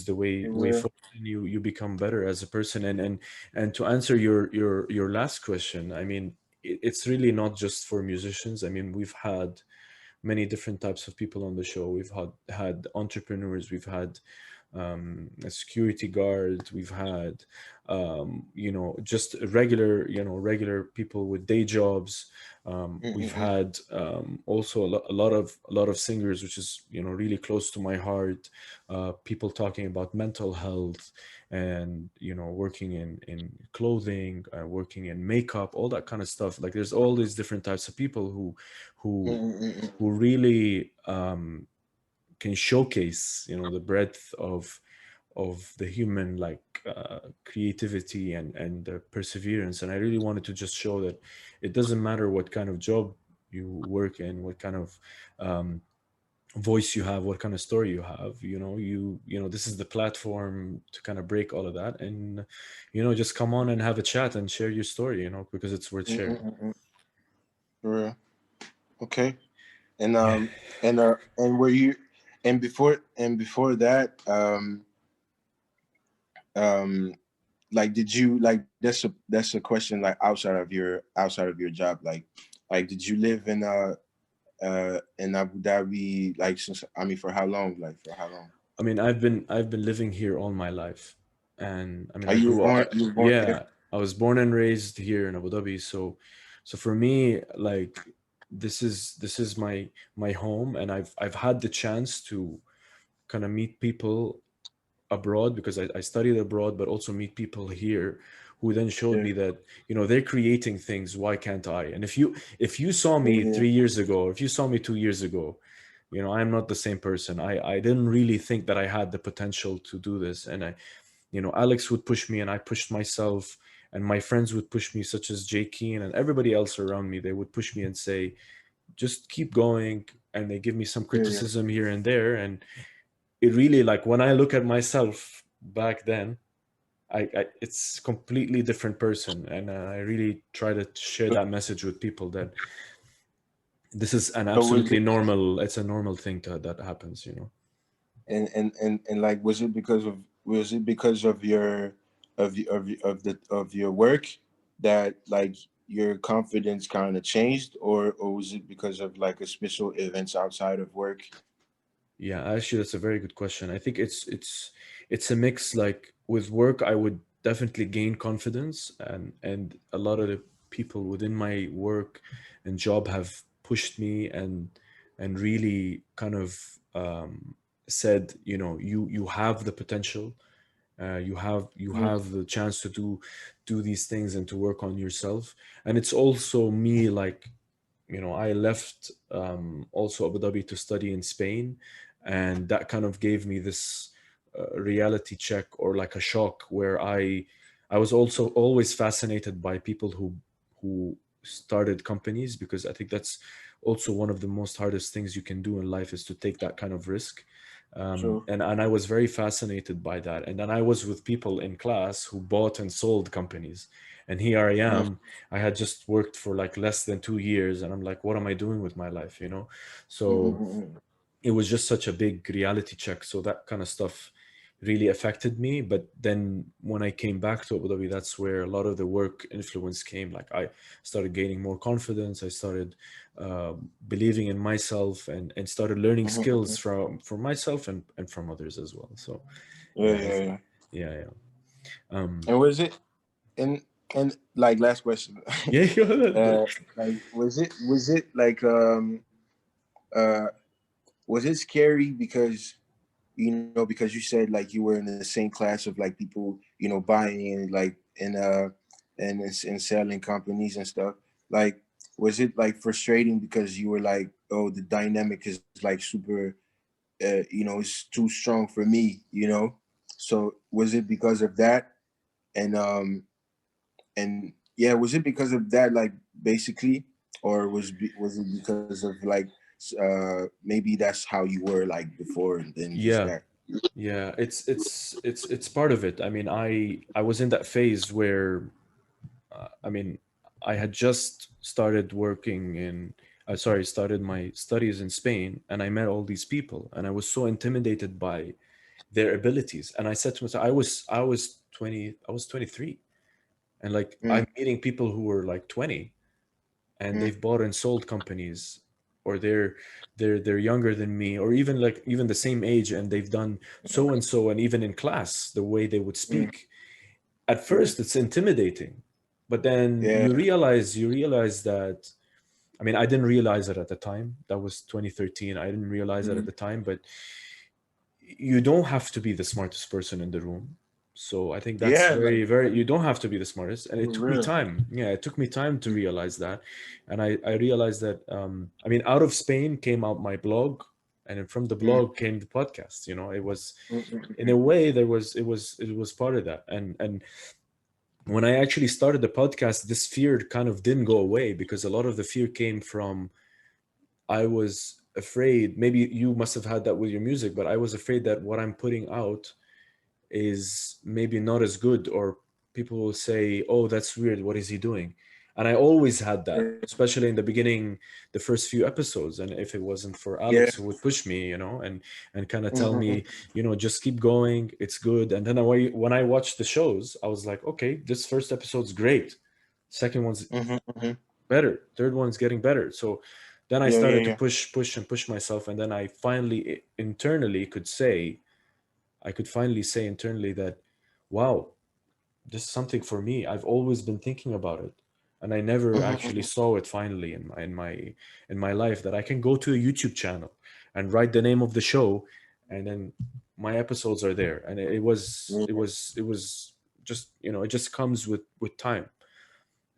the way
Yeah.
forward, and you become better as a person. And to answer your last question, I mean, it's really not just for musicians. I mean, we've had many different types of people on the show. We've had entrepreneurs, we've had a security guard, we've had just regular people with day jobs. We've
Mm-mm-mm.
had also a lot of singers, which is really close to my heart. People talking about mental health, and working in clothing, working in makeup, all that kind of stuff. Like, there's all these different types of people who
Mm-mm-mm.
who really can showcase the breadth of the human, like, creativity and perseverance. And I really wanted to just show that it doesn't matter what kind of job you work in, what kind of um, voice you have, what kind of story you have. This is the platform to kind of break all of that, and just come on and have a chat and share your story, because it's worth sharing.
Mm-mm-mm. For real. Okay. And
Yeah.
and were you and before that um like did you like that's a question like outside of your job, like did you live in Abu Dhabi like since I mean for how long, like for how long?
I mean, I've been living here all my life, and I mean,
Are
I
you
grew up.
born you were born here?
Yeah, I was born and raised here in Abu Dhabi. So for me, like, this is my home, and I've had the chance to kind of meet people abroad, because I studied abroad, but also meet people here who then showed
Yeah,
me that they're creating things. Why can't I? And if you saw
yeah,
me
yeah,
3 years ago, or if you saw me 2 years ago, I'm not the same person. I didn't really think that I had the potential to do this. And Alex would push me, and I pushed myself, and my friends would push me, such as Jay Keen and everybody else around me. They would push me and say, just keep going, and they give me some
yeah, yeah.
criticism here and there. And it really, like, when I look at myself back then, it's completely different person. And I really try to share
So,
that message with people, that this is an
so was
absolutely
it
normal it's a normal thing that happens.
and like was it because of your of the of your work that like your confidence kind of changed, or was it because of like a special events outside of work?
Yeah, actually, that's a very good question. I think it's a mix. Like with work, I would definitely gain confidence, and a lot of the people within my work and job have pushed me and really kind of said, you have the potential, you have the chance to do these things and to work on yourself. And it's also me, like, I left also Abu Dhabi to study in Spain, and that kind of gave me this reality check, or like a shock, where I was also always fascinated by people who started companies, because I think that's also one of the most hardest things you can do in life, is to take that kind of risk.
True.
And I was very fascinated by that. And then I was with people in class who bought and sold companies, and here I
Mm-hmm.
am. I had just worked for like less than 2 years, and I'm like, what am I doing with my life? So
Mm-hmm.
it was just such a big reality check. So that kind of stuff really affected me. But then when I came back to Abu Dhabi, that's where a lot of the work influence came. Like I started gaining more confidence. I started believing in myself, and started learning
Mm-hmm.
skills from myself and from others as well. So
Yeah,
yeah,
yeah, yeah.
yeah, yeah. Um,
And was it and like last question,
yeah, go ahead.
like was it like uh was it scary because because you said like you were in the same class of like people buying and like and selling companies and stuff, like was it like frustrating because you were like, oh, the dynamic is like super it's too strong for me. So was it because of that? And yeah, was it because of that, like, basically, or was it because of like maybe that's how you were like before and then just
Yeah,
that?
yeah. It's part of it. I mean, I was in that phase where, I mean, I had just started working in, sorry, started my studies in Spain, and I met all these people, and I was so intimidated by their abilities. And I said to myself, I was 23, and like I'm
Mm,
meeting people who were like 20, and
mm,
they've bought and sold companies, or they're younger than me, or even like even the same age, and they've done so and so. And even in class, the way they would
mm,
speak, at
mm.
first it's intimidating, but then
Yeah.
you realize that, I mean, I didn't realize it at the time. That was 2013. I didn't realize it at
Mm.
the time, but you don't have to be the smartest person in the room. So I think that's
Yeah, like,
very, very, you don't have to be the smartest. And it
for
took me
real.
time. Yeah, it took me time to realize that. And I realized that, I mean, out of Spain came out my blog. And then from the
Mm,
blog came the podcast. It was,
mm, mm,
in a
mm.
way, it was part of that. And when I actually started the podcast, this fear kind of didn't go away, because a lot of the fear came from, I was afraid. Maybe you must have had that with your music, but I was afraid that what I'm putting out is maybe not as good, or people will say, oh, that's weird, what is he doing? And I always had
Yeah.
that, especially in the beginning, the first few episodes. And if it wasn't for
Yeah.
Alex, who would push me, and kind of tell
Mm-hmm.
me, just keep going, it's good. And then when I watched the shows, I was like, okay, this first episode's great, second one's
Mm-hmm. Hmm.
better, third one's getting better. So then I
Yeah, yeah,
started to
yeah.
push and push myself, and then I finally internally could say, I could finally say internally that, wow, this is something for me. I've always been thinking about it, and I never
Mm-hmm.
actually
Hmm.
saw it finally in my life, that I can go to a YouTube channel and write the name of the show, and then my episodes are there. And it was just, it just comes with time.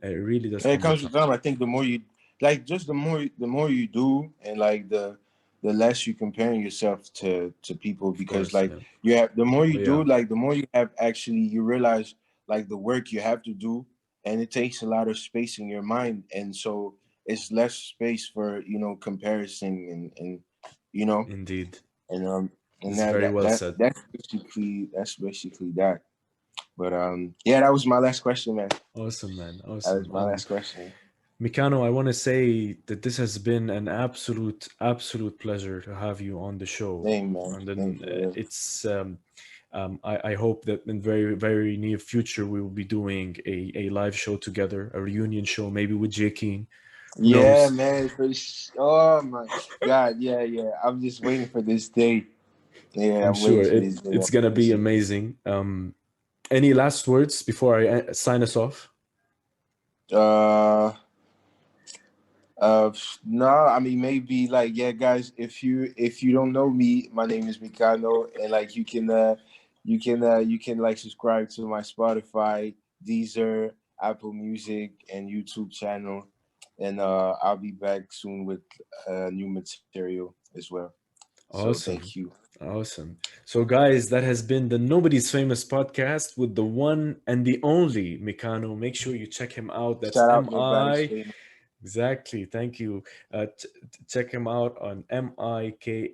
It really does
It
come with
comes
time.
with time. I think the more you like, just the more you do, and like the less you comparing yourself to people,
Of
because
course,
like
yeah.
you have the more you
But yeah,
do, like the more you have actually you realize like the work you have to do, and it takes a lot of space in your mind, and so it's less space for comparison and you know
indeed.
and and
It's
that
very
that,
well
that
said.
that's basically that. But yeah, that was my last question, man.
Awesome, man.
That was
Awesome.
my last question.
Mikano, I want to say that this has been an absolute, absolute pleasure to have you on the show.
Same, man.
And
Same
then
for real.
it's, I hope that in very near future we will be doing a live show together, a reunion show, maybe with J Keen. Who
Yeah,
knows?
man. Oh my God. Yeah, yeah. I'm just waiting for this day. Yeah,
I'm
I'm waiting
sure
for this day.
it's gonna be
Honestly.
amazing. Any last words before I sign us off?
Uh, no, I mean maybe like yeah, guys. If you don't know me, my name is Mikano, and like you can like subscribe to my Spotify, Deezer, Apple Music, and YouTube channel, and I'll be back soon with new material as well. So thank
Awesome.
you.
Awesome. So, guys, that has been the Nobody's Famous podcast with the one and the only Mikano. Make sure you check him out. That's
Shout out nobody's
MI.
famous.
Exactly. Thank you. Check him out on Mikano,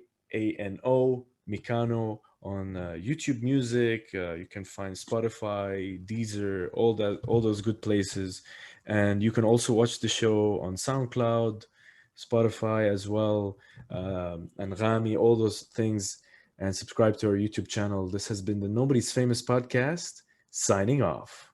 Mikano on YouTube Music. You can find Spotify, Deezer, all those good places, and you can also watch the show on SoundCloud, Spotify as well, and Rami, all those things, and subscribe to our YouTube channel. This has been the Nobody's Famous podcast. Signing off.